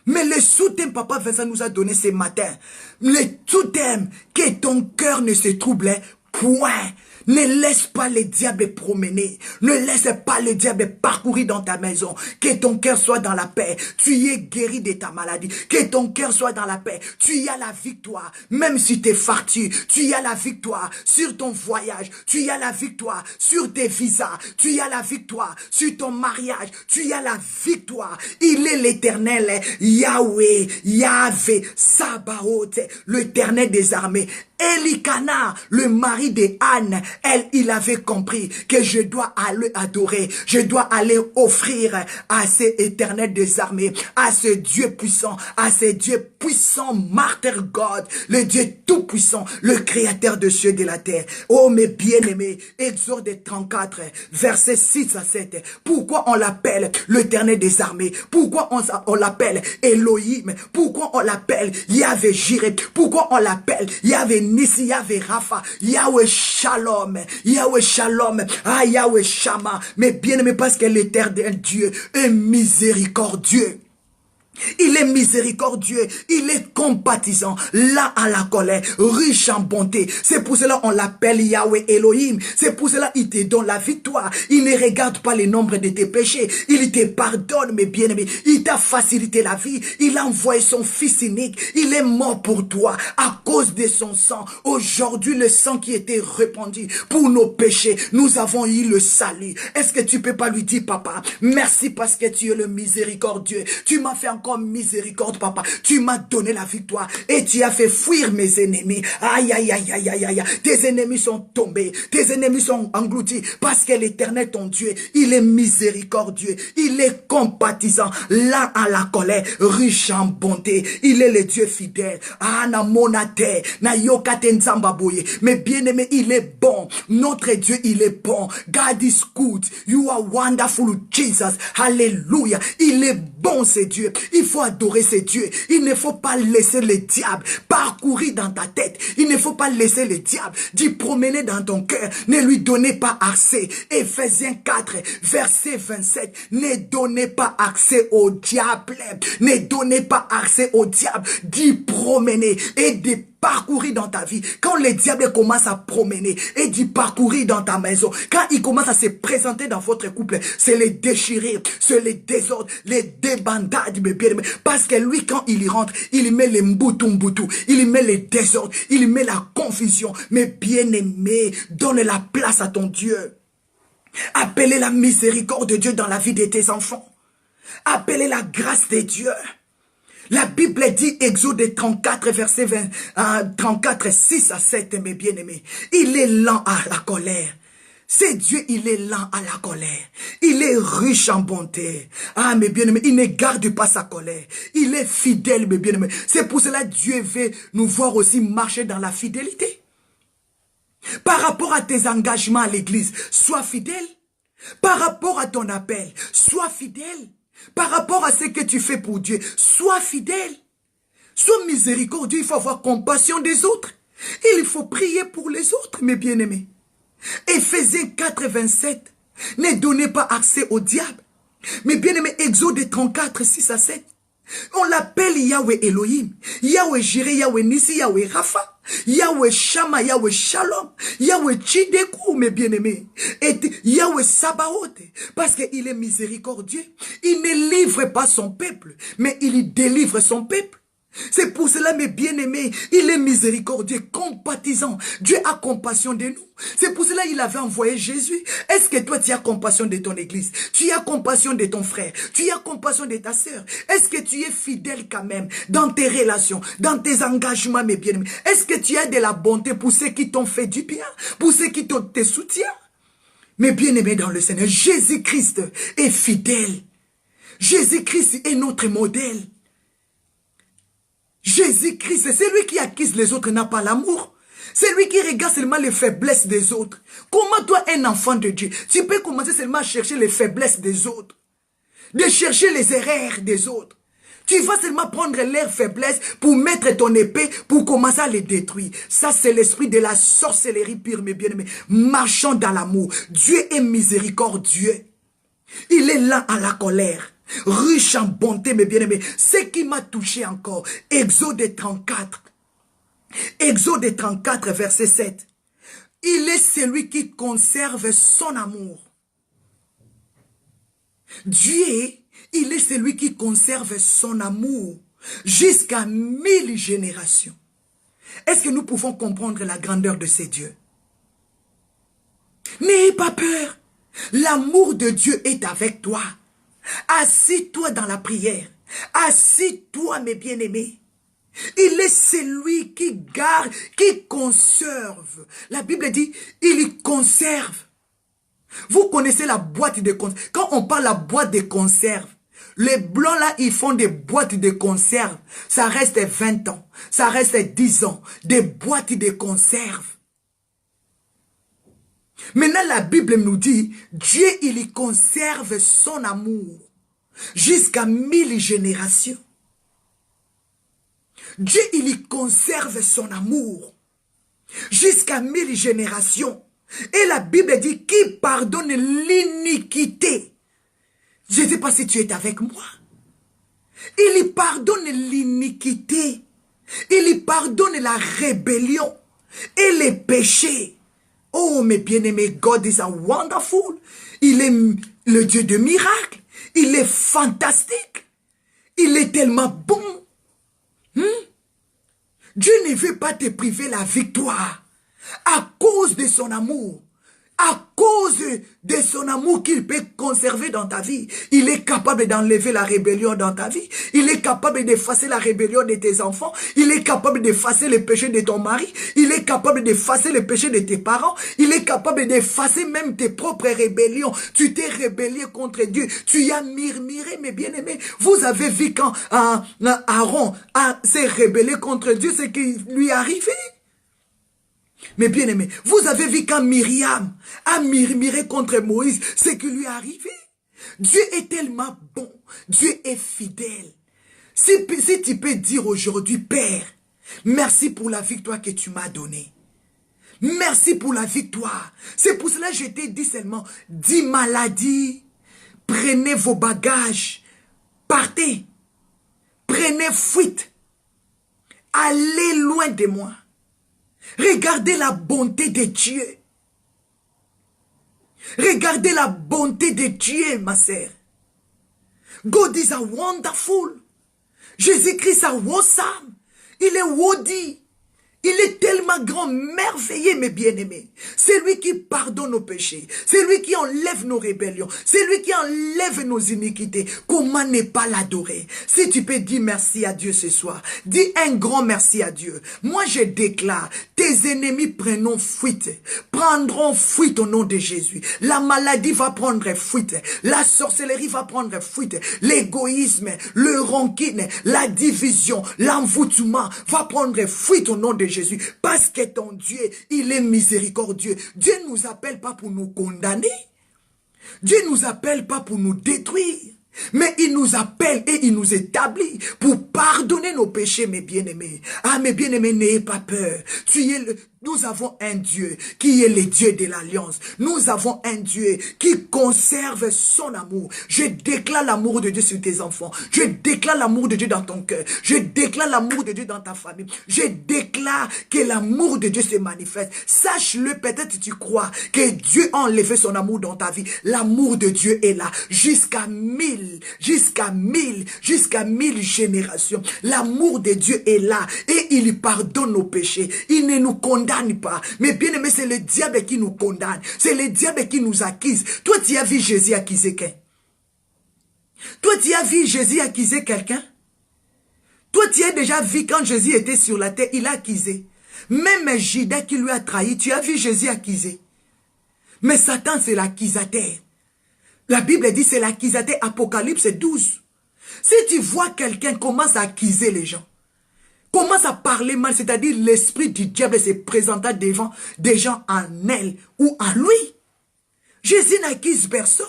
Mais le sous-thème, Papa Vincent nous a donné ce matin. Le sous-thème, que ton cœur ne se trouble point. Ne laisse pas le diable promener. Ne laisse pas le diable parcourir dans ta maison. Que ton cœur soit dans la paix. Tu y es guéri de ta maladie. Que ton cœur soit dans la paix. Tu y as la victoire. Même si tu es fartu, tu y as la victoire sur ton voyage. Tu y as la victoire sur tes visas. Tu y as la victoire sur ton mariage. Tu y as la victoire. Il est l'Éternel Yahweh, Yahvé Sabaoth, l'Éternel des armées. Elikana, le mari de Anne, il avait compris que je dois aller adorer, je dois aller offrir à cet Éternel des armées, à ce Dieu puissant, Martyr God, le Dieu tout puissant, le créateur de cieux et de la terre. Oh mes bien-aimés, Exode 34, versets 6 à 7. Pourquoi on l'appelle l'Éternel des armées? Pourquoi on l'appelle Elohim? Pourquoi on l'appelle Yahvé Jireh? Pourquoi on l'appelle Yahvé Nissi, Yahvé Rapha, Yahweh Shalom, Yahweh Shama. Mais bien aimé, parce que l'Éternel Dieu est miséricordieux. Il est miséricordieux, il est compatissant, là à la colère, riche en bonté. C'est pour cela on l'appelle Yahweh Elohim. C'est pour cela il te donne la victoire. Il ne regarde pas le nombre de tes péchés. Il te pardonne, mes bien-aimés. Il t'a facilité la vie. Il a envoyé son fils unique. Il est mort pour toi à cause de son sang. Aujourd'hui, le sang qui était répandu pour nos péchés, nous avons eu le salut. Est-ce que tu peux pas lui dire, papa, merci parce que tu es le miséricordieux. Tu m'as fait encore miséricorde, papa. Tu m'as donné la victoire et tu as fait fuir mes ennemis. Aïe, aïe, aïe, aïe, aïe, aïe. Tes ennemis sont tombés. Tes ennemis sont engloutis parce que l'Éternel, ton Dieu, il est miséricordieux. Il est compatissant. Là à la colère, riche en bonté. Il est le Dieu fidèle. Ah, na monate, na yokate nzambaboye. Mais bien aimé, il est bon. Notre Dieu, il est bon. God is good. You are wonderful, Jesus. Alléluia. Il est bon, c'est Dieu. Il faut adorer ce Dieu. Il ne faut pas laisser le diable parcourir dans ta tête. Il ne faut pas laisser le diable d'y promener dans ton cœur. Ne lui donnez pas accès. Éphésiens 4, verset 27. Ne donnez pas accès au diable. Ne donnez pas accès au diable d'y promener et de parcourir dans ta vie. Quand le diable commence à promener et d'y parcourir dans ta maison, quand il commence à se présenter dans votre couple, c'est les déchirer, c'est les désordres, les débandades, mes bien-aimés. Parce que lui, quand il y rentre, il met les mboutou, il met les désordres, il met la confusion. Mais bien-aimé, donne la place à ton Dieu. Appelez la miséricorde de Dieu dans la vie de tes enfants. Appelez la grâce de Dieu. La Bible dit, Exode 34, verset 34, 6 à 7, mes bien-aimés. Il est lent à la colère. C'est Dieu, il est lent à la colère. Il est riche en bonté. Ah, mes bien-aimés, il ne garde pas sa colère. Il est fidèle, mes bien-aimés. C'est pour cela que Dieu veut nous voir aussi marcher dans la fidélité. Par rapport à tes engagements à l'église, sois fidèle. Par rapport à ton appel, sois fidèle. Par rapport à ce que tu fais pour Dieu, sois fidèle. Sois miséricordieux, il faut avoir compassion des autres. Il faut prier pour les autres, mes bien-aimés. Éphésiens 4, 27. Ne donnez pas accès au diable. Mes bien-aimés, Exode 34, 6 à 7. On l'appelle Yahweh Elohim, Yahweh Jireh, Yahweh Nissi, Yahweh Rapha, Yahweh Shama, Yahweh Shalom, Yahweh Chidekou, mes bien-aimés, et Yahweh Sabaoth, parce qu'il est miséricordieux. Il ne livre pas son peuple, mais il délivre son peuple. C'est pour cela, mes bien-aimés, il est miséricordieux, compatissant. Dieu a compassion de nous. C'est pour cela qu'il avait envoyé Jésus. Est-ce que toi, tu as compassion de ton église? Tu as compassion de ton frère? Tu as compassion de ta sœur? Est-ce que tu es fidèle quand même dans tes relations, dans tes engagements, mes bien-aimés? Est-ce que tu as de la bonté pour ceux qui t'ont fait du bien, pour ceux qui te soutiennent? Mes bien-aimés dans le Seigneur, Jésus-Christ est fidèle. Jésus-Christ est notre modèle. Jésus-Christ, c'est celui qui accuse les autres n'a pas l'amour. C'est lui qui regarde seulement les faiblesses des autres. Comment toi, un enfant de Dieu, tu peux commencer seulement à chercher les faiblesses des autres, de chercher les erreurs des autres? Tu vas seulement prendre leurs faiblesses pour mettre ton épée, pour commencer à les détruire. Ça, c'est l'esprit de la sorcellerie pure, mes bien-aimés. Marchons dans l'amour. Dieu est miséricordieux. Il est lent à la colère. Riche en bonté, mes bien-aimés. Ce qui m'a touché encore, Exode 34. Exode 34, verset 7. Il est celui qui conserve son amour. Dieu, il est celui qui conserve son amour jusqu'à 1000 générations. Est-ce que nous pouvons comprendre la grandeur de ces dieux? N'ayez pas peur. L'amour de Dieu est avec toi. Assis-toi dans la prière. Assis-toi, mes bien-aimés. Il est celui qui garde, qui conserve. La Bible dit, il conserve. Vous connaissez la boîte de conserve. Quand on parle de la boîte de conserve, les blancs là, ils font des boîtes de conserve. Ça reste 20 ans. Ça reste 10 ans. Des boîtes de conserve. Maintenant, la Bible nous dit, Dieu, il conserve son amour jusqu'à 1000 générations. Dieu, il conserve son amour jusqu'à 1000 générations. Et la Bible dit, qui pardonne l'iniquité. Je ne sais pas si tu es avec moi. Il pardonne l'iniquité. Il pardonne la rébellion et les péchés. Oh, mes bien-aimés, God is a wonderful. Il est le Dieu de miracles. Il est fantastique. Il est tellement bon. Dieu ne veut pas te priver la victoire à cause de son amour. À cause de son amour qu'il peut conserver dans ta vie, il est capable d'enlever la rébellion dans ta vie. Il est capable d'effacer la rébellion de tes enfants. Il est capable d'effacer les péchés de ton mari. Il est capable d'effacer les péchés de tes parents. Il est capable d'effacer même tes propres rébellions. Tu t'es rébellé contre Dieu. Tu y as murmuré, mes bien-aimés. Vous avez vu quand Aaron s'est rébellé contre Dieu, ce qui lui est arrivé. Mais bien aimé, vous avez vu quand Myriam a murmuré contre Moïse, ce qui lui est arrivé. Dieu est tellement bon, Dieu est fidèle. Si tu peux dire aujourd'hui, Père, Merci pour la victoire que tu m'as donnée. Merci pour la victoire. C'est pour cela que je t'ai dit seulement, 10 maladies, prenez vos bagages, partez, prenez fuite, allez loin de moi. Regardez la bonté de Dieu. Regardez la bonté de Dieu, ma sœur. God is a wonderful. Jésus-Christ est awesome. Il est worthy. Il est tellement grand, merveilleux, mes bien-aimés. C'est lui qui pardonne nos péchés. C'est lui qui enlève nos rébellions. C'est lui qui enlève nos iniquités. Comment ne pas l'adorer? Si tu peux dire merci à Dieu ce soir, dis un grand merci à Dieu. Moi, je déclare, tes ennemis prendront fuite au nom de Jésus. La maladie va prendre fuite. La sorcellerie va prendre fuite. L'égoïsme, le rancune, la division, l'envoûtement va prendre fuite au nom de Jésus, parce que ton Dieu, il est miséricordieux. Dieu ne nous appelle pas pour nous condamner. Dieu ne nous appelle pas pour nous détruire. Mais il nous appelle et il nous établit pour pardonner nos péchés, mes bien-aimés. Ah, mes bien-aimés, n'ayez pas peur. Nous avons un Dieu qui est le Dieu de l'Alliance. Nous avons un Dieu qui conserve son amour. Je déclare l'amour de Dieu sur tes enfants. Je déclare l'amour de Dieu dans ton cœur. Je déclare l'amour de Dieu dans ta famille. Je déclare que l'amour de Dieu se manifeste. Sache-le, peut-être tu crois que Dieu a enlevé son amour dans ta vie. L'amour de Dieu est là jusqu'à 1000 générations. L'amour de Dieu est là et il pardonne nos péchés. Il ne nous condamne pas. Mais bien aimé, c'est le diable qui nous condamne. C'est le diable qui nous accuse. Toi, tu as vu Jésus accuser quelqu'un? Toi, tu as vu Jésus accuser quelqu'un? Toi, tu as déjà vu quand Jésus était sur la terre, il a accusé. Même Judas qui lui a trahi, tu as vu Jésus accuser. Mais Satan, c'est l'accusateur. La Bible dit c'est l'accusateur, Apocalypse 12. Si tu vois quelqu'un commence à accuser les gens, commence à parler mal, c'est-à-dire l'esprit du diable se présenta devant des gens en elle ou en lui. Jésus n'accuse personne.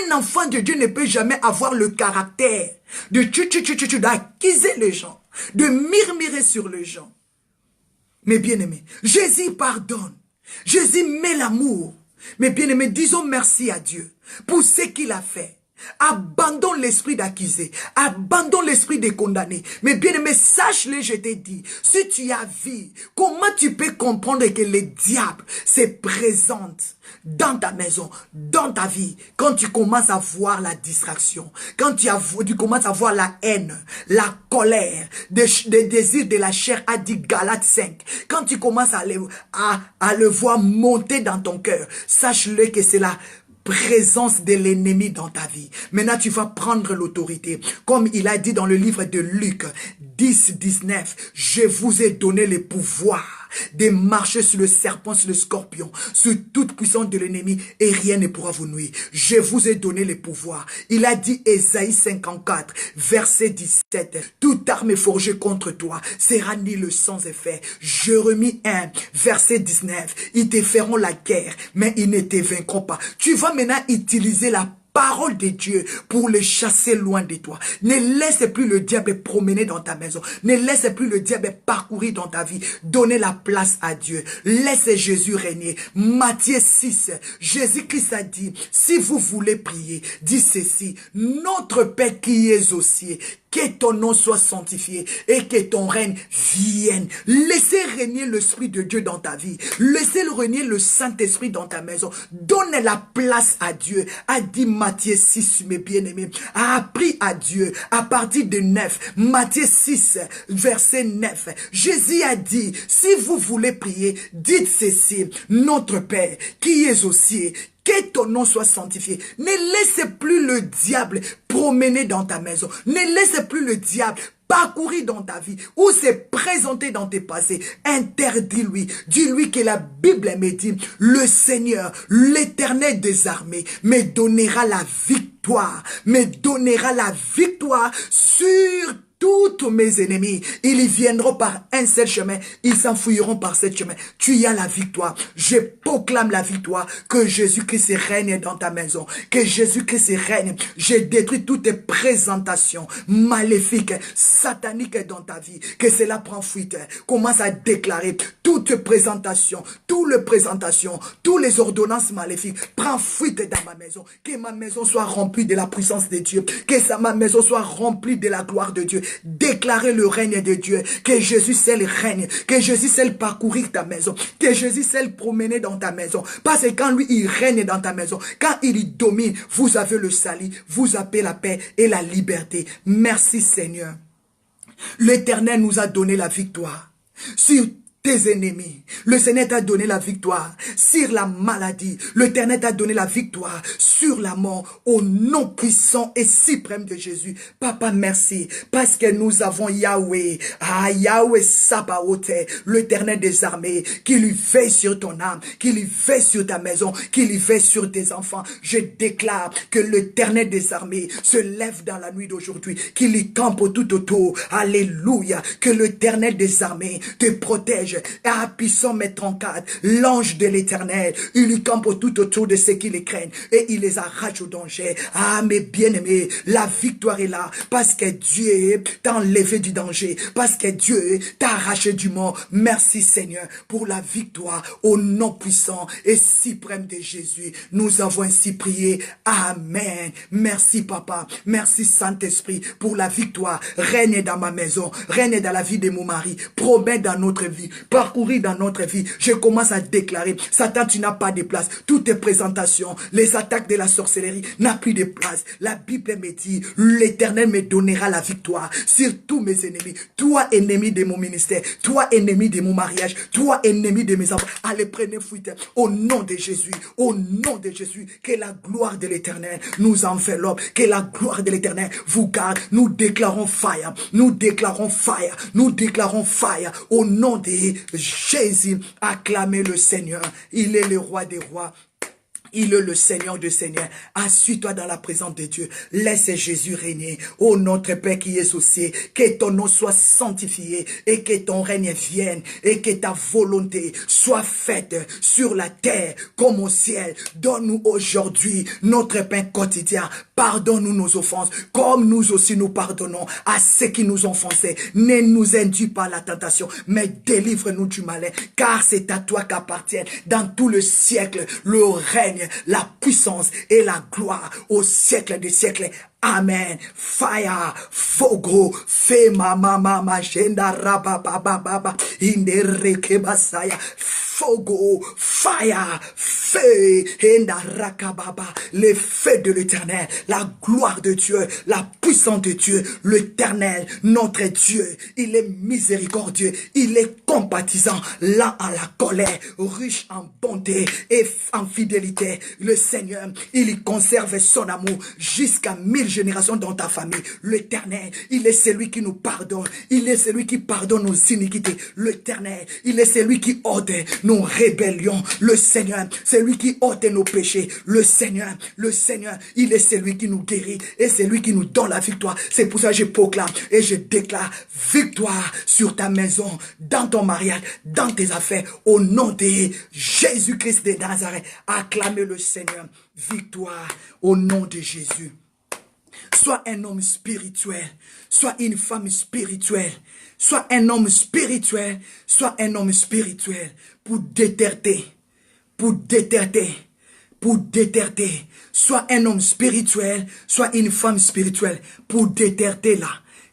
Un enfant de Dieu ne peut jamais avoir le caractère d'accuser les gens, de murmurer sur les gens. Mais bien aimé, Jésus pardonne. Jésus met l'amour. Mais bien aimé, disons merci à Dieu pour ce qu'il a fait. Abandonne l'esprit d'accuser. Abandonne l'esprit de condamner. Mais bien aimé, sache-le, je t'ai dit. Si tu as vu, comment tu peux comprendre que le diable se présente dans ta maison, dans ta vie, quand tu commences à voir la distraction, quand tu commences à voir la haine, la colère, des désirs de la chair, a dit Galates 5. Quand tu commences à le voir monter dans ton cœur, sache-le que c'est la présence de l'ennemi dans ta vie. Maintenant, tu vas prendre l'autorité. Comme il a dit dans le livre de Luc 10, 19, je vous ai donné le pouvoir de marcher sur le serpent, sur le scorpion, sur toute puissance de l'ennemi et rien ne pourra vous nuire. Je vous ai donné le pouvoir. Il a dit Ésaïe 54, verset 17, toute arme forgée contre toi sera nulle sans effet. Jérémie 1, verset 19, ils te feront la guerre, mais ils ne te vaincront pas. Tu vas maintenant utiliser la parole de Dieu pour les chasser loin de toi. Ne laisse plus le diable promener dans ta maison. Ne laisse plus le diable parcourir dans ta vie. Donnez la place à Dieu. Laisse Jésus régner. Matthieu 6, Jésus-Christ a dit, si vous voulez prier, dis ceci, notre Père qui es aux cieux, que ton nom soit sanctifié et que ton règne vienne. Laissez régner l'Esprit de Dieu dans ta vie. Laissez régner le Saint-Esprit dans ta maison. Donne la place à Dieu. A dit Matthieu 6, mes bien-aimés. A appris à Dieu à partir de 9. Matthieu 6, verset 9. Jésus a dit, si vous voulez prier, dites ceci, notre Père qui es aux cieux, que ton nom soit sanctifié. Ne laisse plus le diable promener dans ta maison. Ne laisse plus le diable parcourir dans ta vie ou se présenter dans tes passés. Interdis-lui. Dis-lui que la Bible me dit, le Seigneur, l'Éternel des armées, me donnera la victoire. Me donnera la victoire sur tous mes ennemis, ils viendront par un seul chemin, ils s'enfuiront par ce chemin. Tu as la victoire. Je proclame la victoire, que Jésus-Christ règne dans ta maison, que Jésus-Christ règne. Je détruis toutes tes présentations maléfiques, sataniques dans ta vie, que cela prend fuite. Commence à déclarer toute présentation, toutes les présentations, toutes les ordonnances maléfiques, prend fuite dans ma maison, que ma maison soit remplie de la puissance de Dieu, que ma maison soit remplie de la gloire de Dieu. Déclarer le règne de Dieu, que Jésus seul règne, que Jésus seul parcourir ta maison, que Jésus seul promener dans ta maison, parce que quand lui il règne dans ta maison, quand il domine, vous avez le salut, vous avez la paix et la liberté. Merci Seigneur. L'Éternel nous a donné la victoire sur tes ennemis. Le Seigneur t'a donné la victoire sur la maladie. L'Éternel t'a donné la victoire sur la mort. Au nom puissant et suprême de Jésus. Papa, merci. Parce que nous avons Yahweh. Ah, Yahweh Sabaoth, l'Éternel des armées, qui lui veille sur ton âme, qui lui veille sur ta maison, qui lui veille sur tes enfants. Je déclare que l'Éternel des armées se lève dans la nuit d'aujourd'hui, qu'il y campe tout autour. Alléluia. Que l'Éternel des armées te protège. Ah, puissant maître en cadre, l'ange de l'Éternel, il lui campe tout autour de ceux qui les craignent et il les arrache au danger. Ah, mes bien-aimés, la victoire est là parce que Dieu t'a enlevé du danger, parce que Dieu t'a arraché du mort. Merci Seigneur pour la victoire au nom puissant et suprême de Jésus. Nous avons ainsi prié. Amen. Merci Papa, merci Saint-Esprit pour la victoire. Règne dans ma maison, règne dans la vie de mon mari, promets dans notre vie, parcourir dans notre vie. Je commence à déclarer, Satan, tu n'as pas de place. Toutes tes présentations, les attaques de la sorcellerie n'ont plus de place. La Bible me dit, l'Éternel me donnera la victoire sur tous mes ennemis. Toi, ennemi de mon ministère, toi, ennemi de mon mariage, toi, ennemi de mes enfants. Allez, prenez fuite au nom de Jésus, au nom de Jésus. Que la gloire de l'Éternel nous enveloppe, que la gloire de l'Éternel vous garde. Nous déclarons fire, nous déclarons fire, nous déclarons fire au nom de Jésus. Acclamez le Seigneur. Il est le roi des rois. Il est le Seigneur de Seigneurs. Assis-toi dans la présence de Dieu. Laisse Jésus régner. Ô notre Père qui es aux cieux, que ton nom soit sanctifié et que ton règne vienne et que ta volonté soit faite sur la terre comme au ciel. Donne-nous aujourd'hui notre pain quotidien. Pardonne-nous nos offenses comme nous aussi nous pardonnons à ceux qui nous ont offensés. Ne nous induis pas à la tentation, mais délivre-nous du malin, car c'est à toi qu'appartiennent dans tout le siècle le règne, la puissance et la gloire au siècle des siècles. Amen. Fire, fogo, fe mama mama shenda raba baba baba indereke basaya. Fogo, fire, feu, enda rakababa, le feu de l'Éternel, la gloire de Dieu, la puissance de Dieu, l'Éternel, notre Dieu, il est miséricordieux, il est compatissant, lent à la colère, riche en bonté et en fidélité. Le Seigneur, il conserve son amour jusqu'à 1000 générations dans ta famille. L'Éternel, il est celui qui nous pardonne, il est celui qui pardonne nos iniquités. L'Éternel, il est celui qui ôte nos rébellions. Le Seigneur, c'est lui qui ôte nos péchés. Le Seigneur, il est celui qui nous guérit et c'est lui qui nous donne la victoire. C'est pour ça que je proclame et je déclare victoire sur ta maison, dans ton mariage, dans tes affaires, au nom de Jésus-Christ de Nazareth. Acclamez le Seigneur. Victoire au nom de Jésus. Sois un homme spirituel, sois une femme spirituelle, sois un homme spirituel, sois un homme spirituel pour déterter, sois un homme spirituel, sois une femme spirituelle pour déterter là,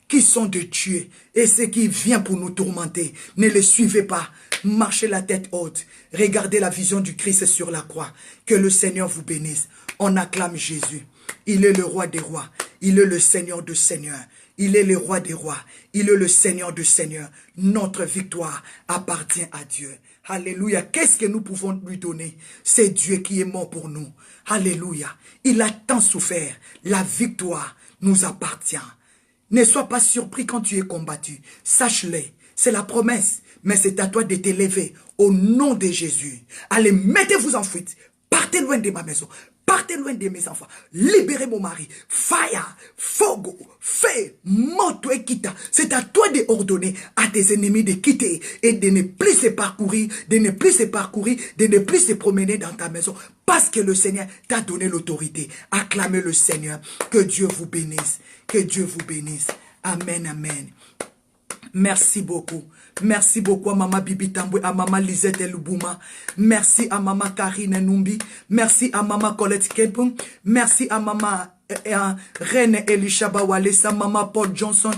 qui sont de Dieu et ceux qui viennent pour nous tourmenter. Ne les suivez pas, marchez la tête haute, regardez la vision du Christ sur la croix. Que le Seigneur vous bénisse. On acclame Jésus. Il est le roi des rois. Il est le Seigneur de seigneurs. Il est le roi des rois. Il est le Seigneur de seigneurs. Notre victoire appartient à Dieu. Alléluia. Qu'est-ce que nous pouvons lui donner? C'est Dieu qui est mort pour nous. Alléluia. Il a tant souffert. La victoire nous appartient. Ne sois pas surpris quand tu es combattu. Sache-le. C'est la promesse. Mais c'est à toi de t'élever au nom de Jésus. Allez, mettez-vous en fuite. Partez loin de ma maison. Partez loin de mes enfants. Libérez mon mari. Fire, fogo, feu, moto et quitta. C'est à toi de ordonner à tes ennemis de quitter et de ne plus se parcourir, de ne plus se promener dans ta maison. Parce que le Seigneur t'a donné l'autorité. Acclamez le Seigneur. Que Dieu vous bénisse. Que Dieu vous bénisse. Amen, amen. Merci beaucoup. Merci beaucoup à Maman Bibi Tamboué, à Maman Lisette Lubuma. Merci à Maman Karine Numbi. Merci à Maman Colette Kepung. Merci à Maman Reine Elisha Bawalesa, Maman Paul Johnson.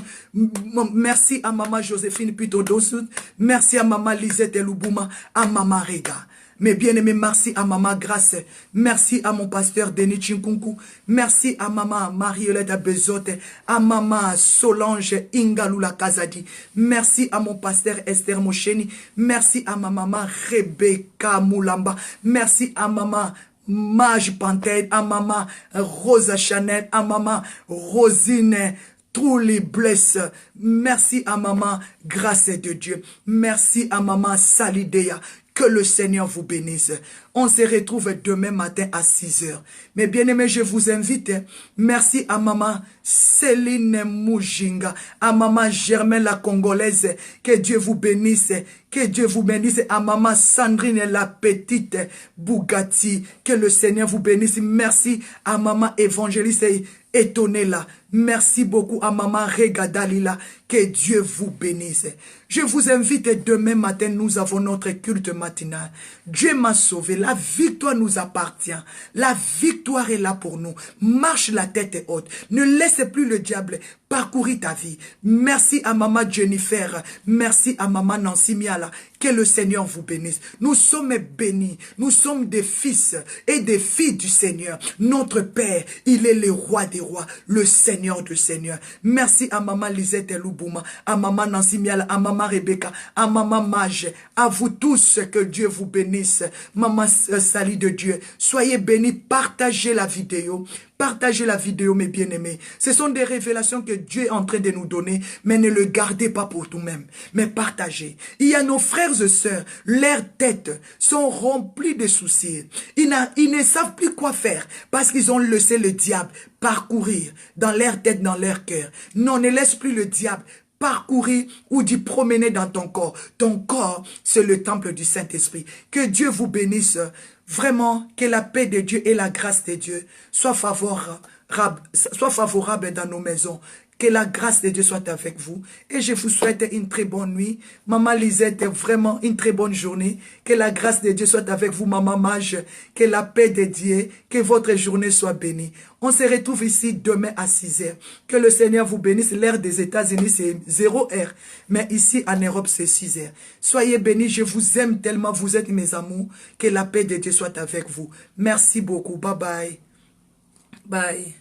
Merci à Maman Joséphine Pito Dosud. Merci à Maman Lisette Lubuma, à Maman Rega. Mes bien-aimés, merci à Maman Grace. Merci à mon pasteur Denis Chinkunku. Merci à Maman Mariolette Bezote. À Maman Solange Ingalula Kazadi. Merci à mon pasteur Esther Mocheni. Merci à ma maman Rebecca Moulamba. Merci à Maman Mage Pantel. À Maman Rosa Chanel. À Maman Rosine Truly Bless. Merci à Maman Grâce de Dieu. Merci à Maman Salidea. Que le Seigneur vous bénisse. On se retrouve demain matin à 6 heures. Mais bien aimés, je vous invite. Merci à Maman Céline Moujinga, à Maman Germaine la Congolaise. Que Dieu vous bénisse. Que Dieu vous bénisse. À Maman Sandrine la Petite Bugatti. Que le Seigneur vous bénisse. Merci à Maman Évangéliste Étonné là. Merci beaucoup à Maman Rega Dalila. Que Dieu vous bénisse. Je vous invite demain matin, nous avons notre culte matinal. Dieu m'a sauvé. La victoire nous appartient. La victoire est là pour nous. Marche la tête haute. Ne laisse plus le diable parcourir ta vie. Merci à Maman Jennifer. Merci à Maman Nancy Miala. Que le Seigneur vous bénisse. Nous sommes bénis. Nous sommes des fils et des filles du Seigneur. Notre Père, il est le roi des rois, le Seigneur de Seigneur. Merci à Maman Lisette Lubuma, à Maman Nancy Miala, à Maman Rebecca, à Maman Mage, à vous tous, que Dieu vous bénisse. Maman Sali de Dieu, soyez bénis, partagez la vidéo. Partagez la vidéo, mes bien-aimés. Ce sont des révélations que Dieu est en train de nous donner, mais ne le gardez pas pour vous-même, mais partagez. Il y a nos frères et sœurs, leurs têtes sont remplies de soucis. Ils ne savent plus quoi faire parce qu'ils ont laissé le diable parcourir dans leur tête, dans leur cœur. Non, ne laisse plus le diable parcourir ou d'y promener dans ton corps. Ton corps, c'est le temple du Saint-Esprit. Que Dieu vous bénisse. Vraiment, que la paix de Dieu et la grâce de Dieu soient favorables dans nos maisons. Que la grâce de Dieu soit avec vous. Et je vous souhaite une très bonne nuit. Maman Lisette, vraiment une très bonne journée. Que la grâce de Dieu soit avec vous, Maman Mage. Que la paix de Dieu, que votre journée soit bénie. On se retrouve ici demain à 6 heures. Que le Seigneur vous bénisse. L'heure des États-Unis, c'est 0 heure. Mais ici, en Europe, c'est 6 heures. Soyez bénis. Je vous aime tellement. Vous êtes mes amours. Que la paix de Dieu soit avec vous. Merci beaucoup. Bye bye. Bye.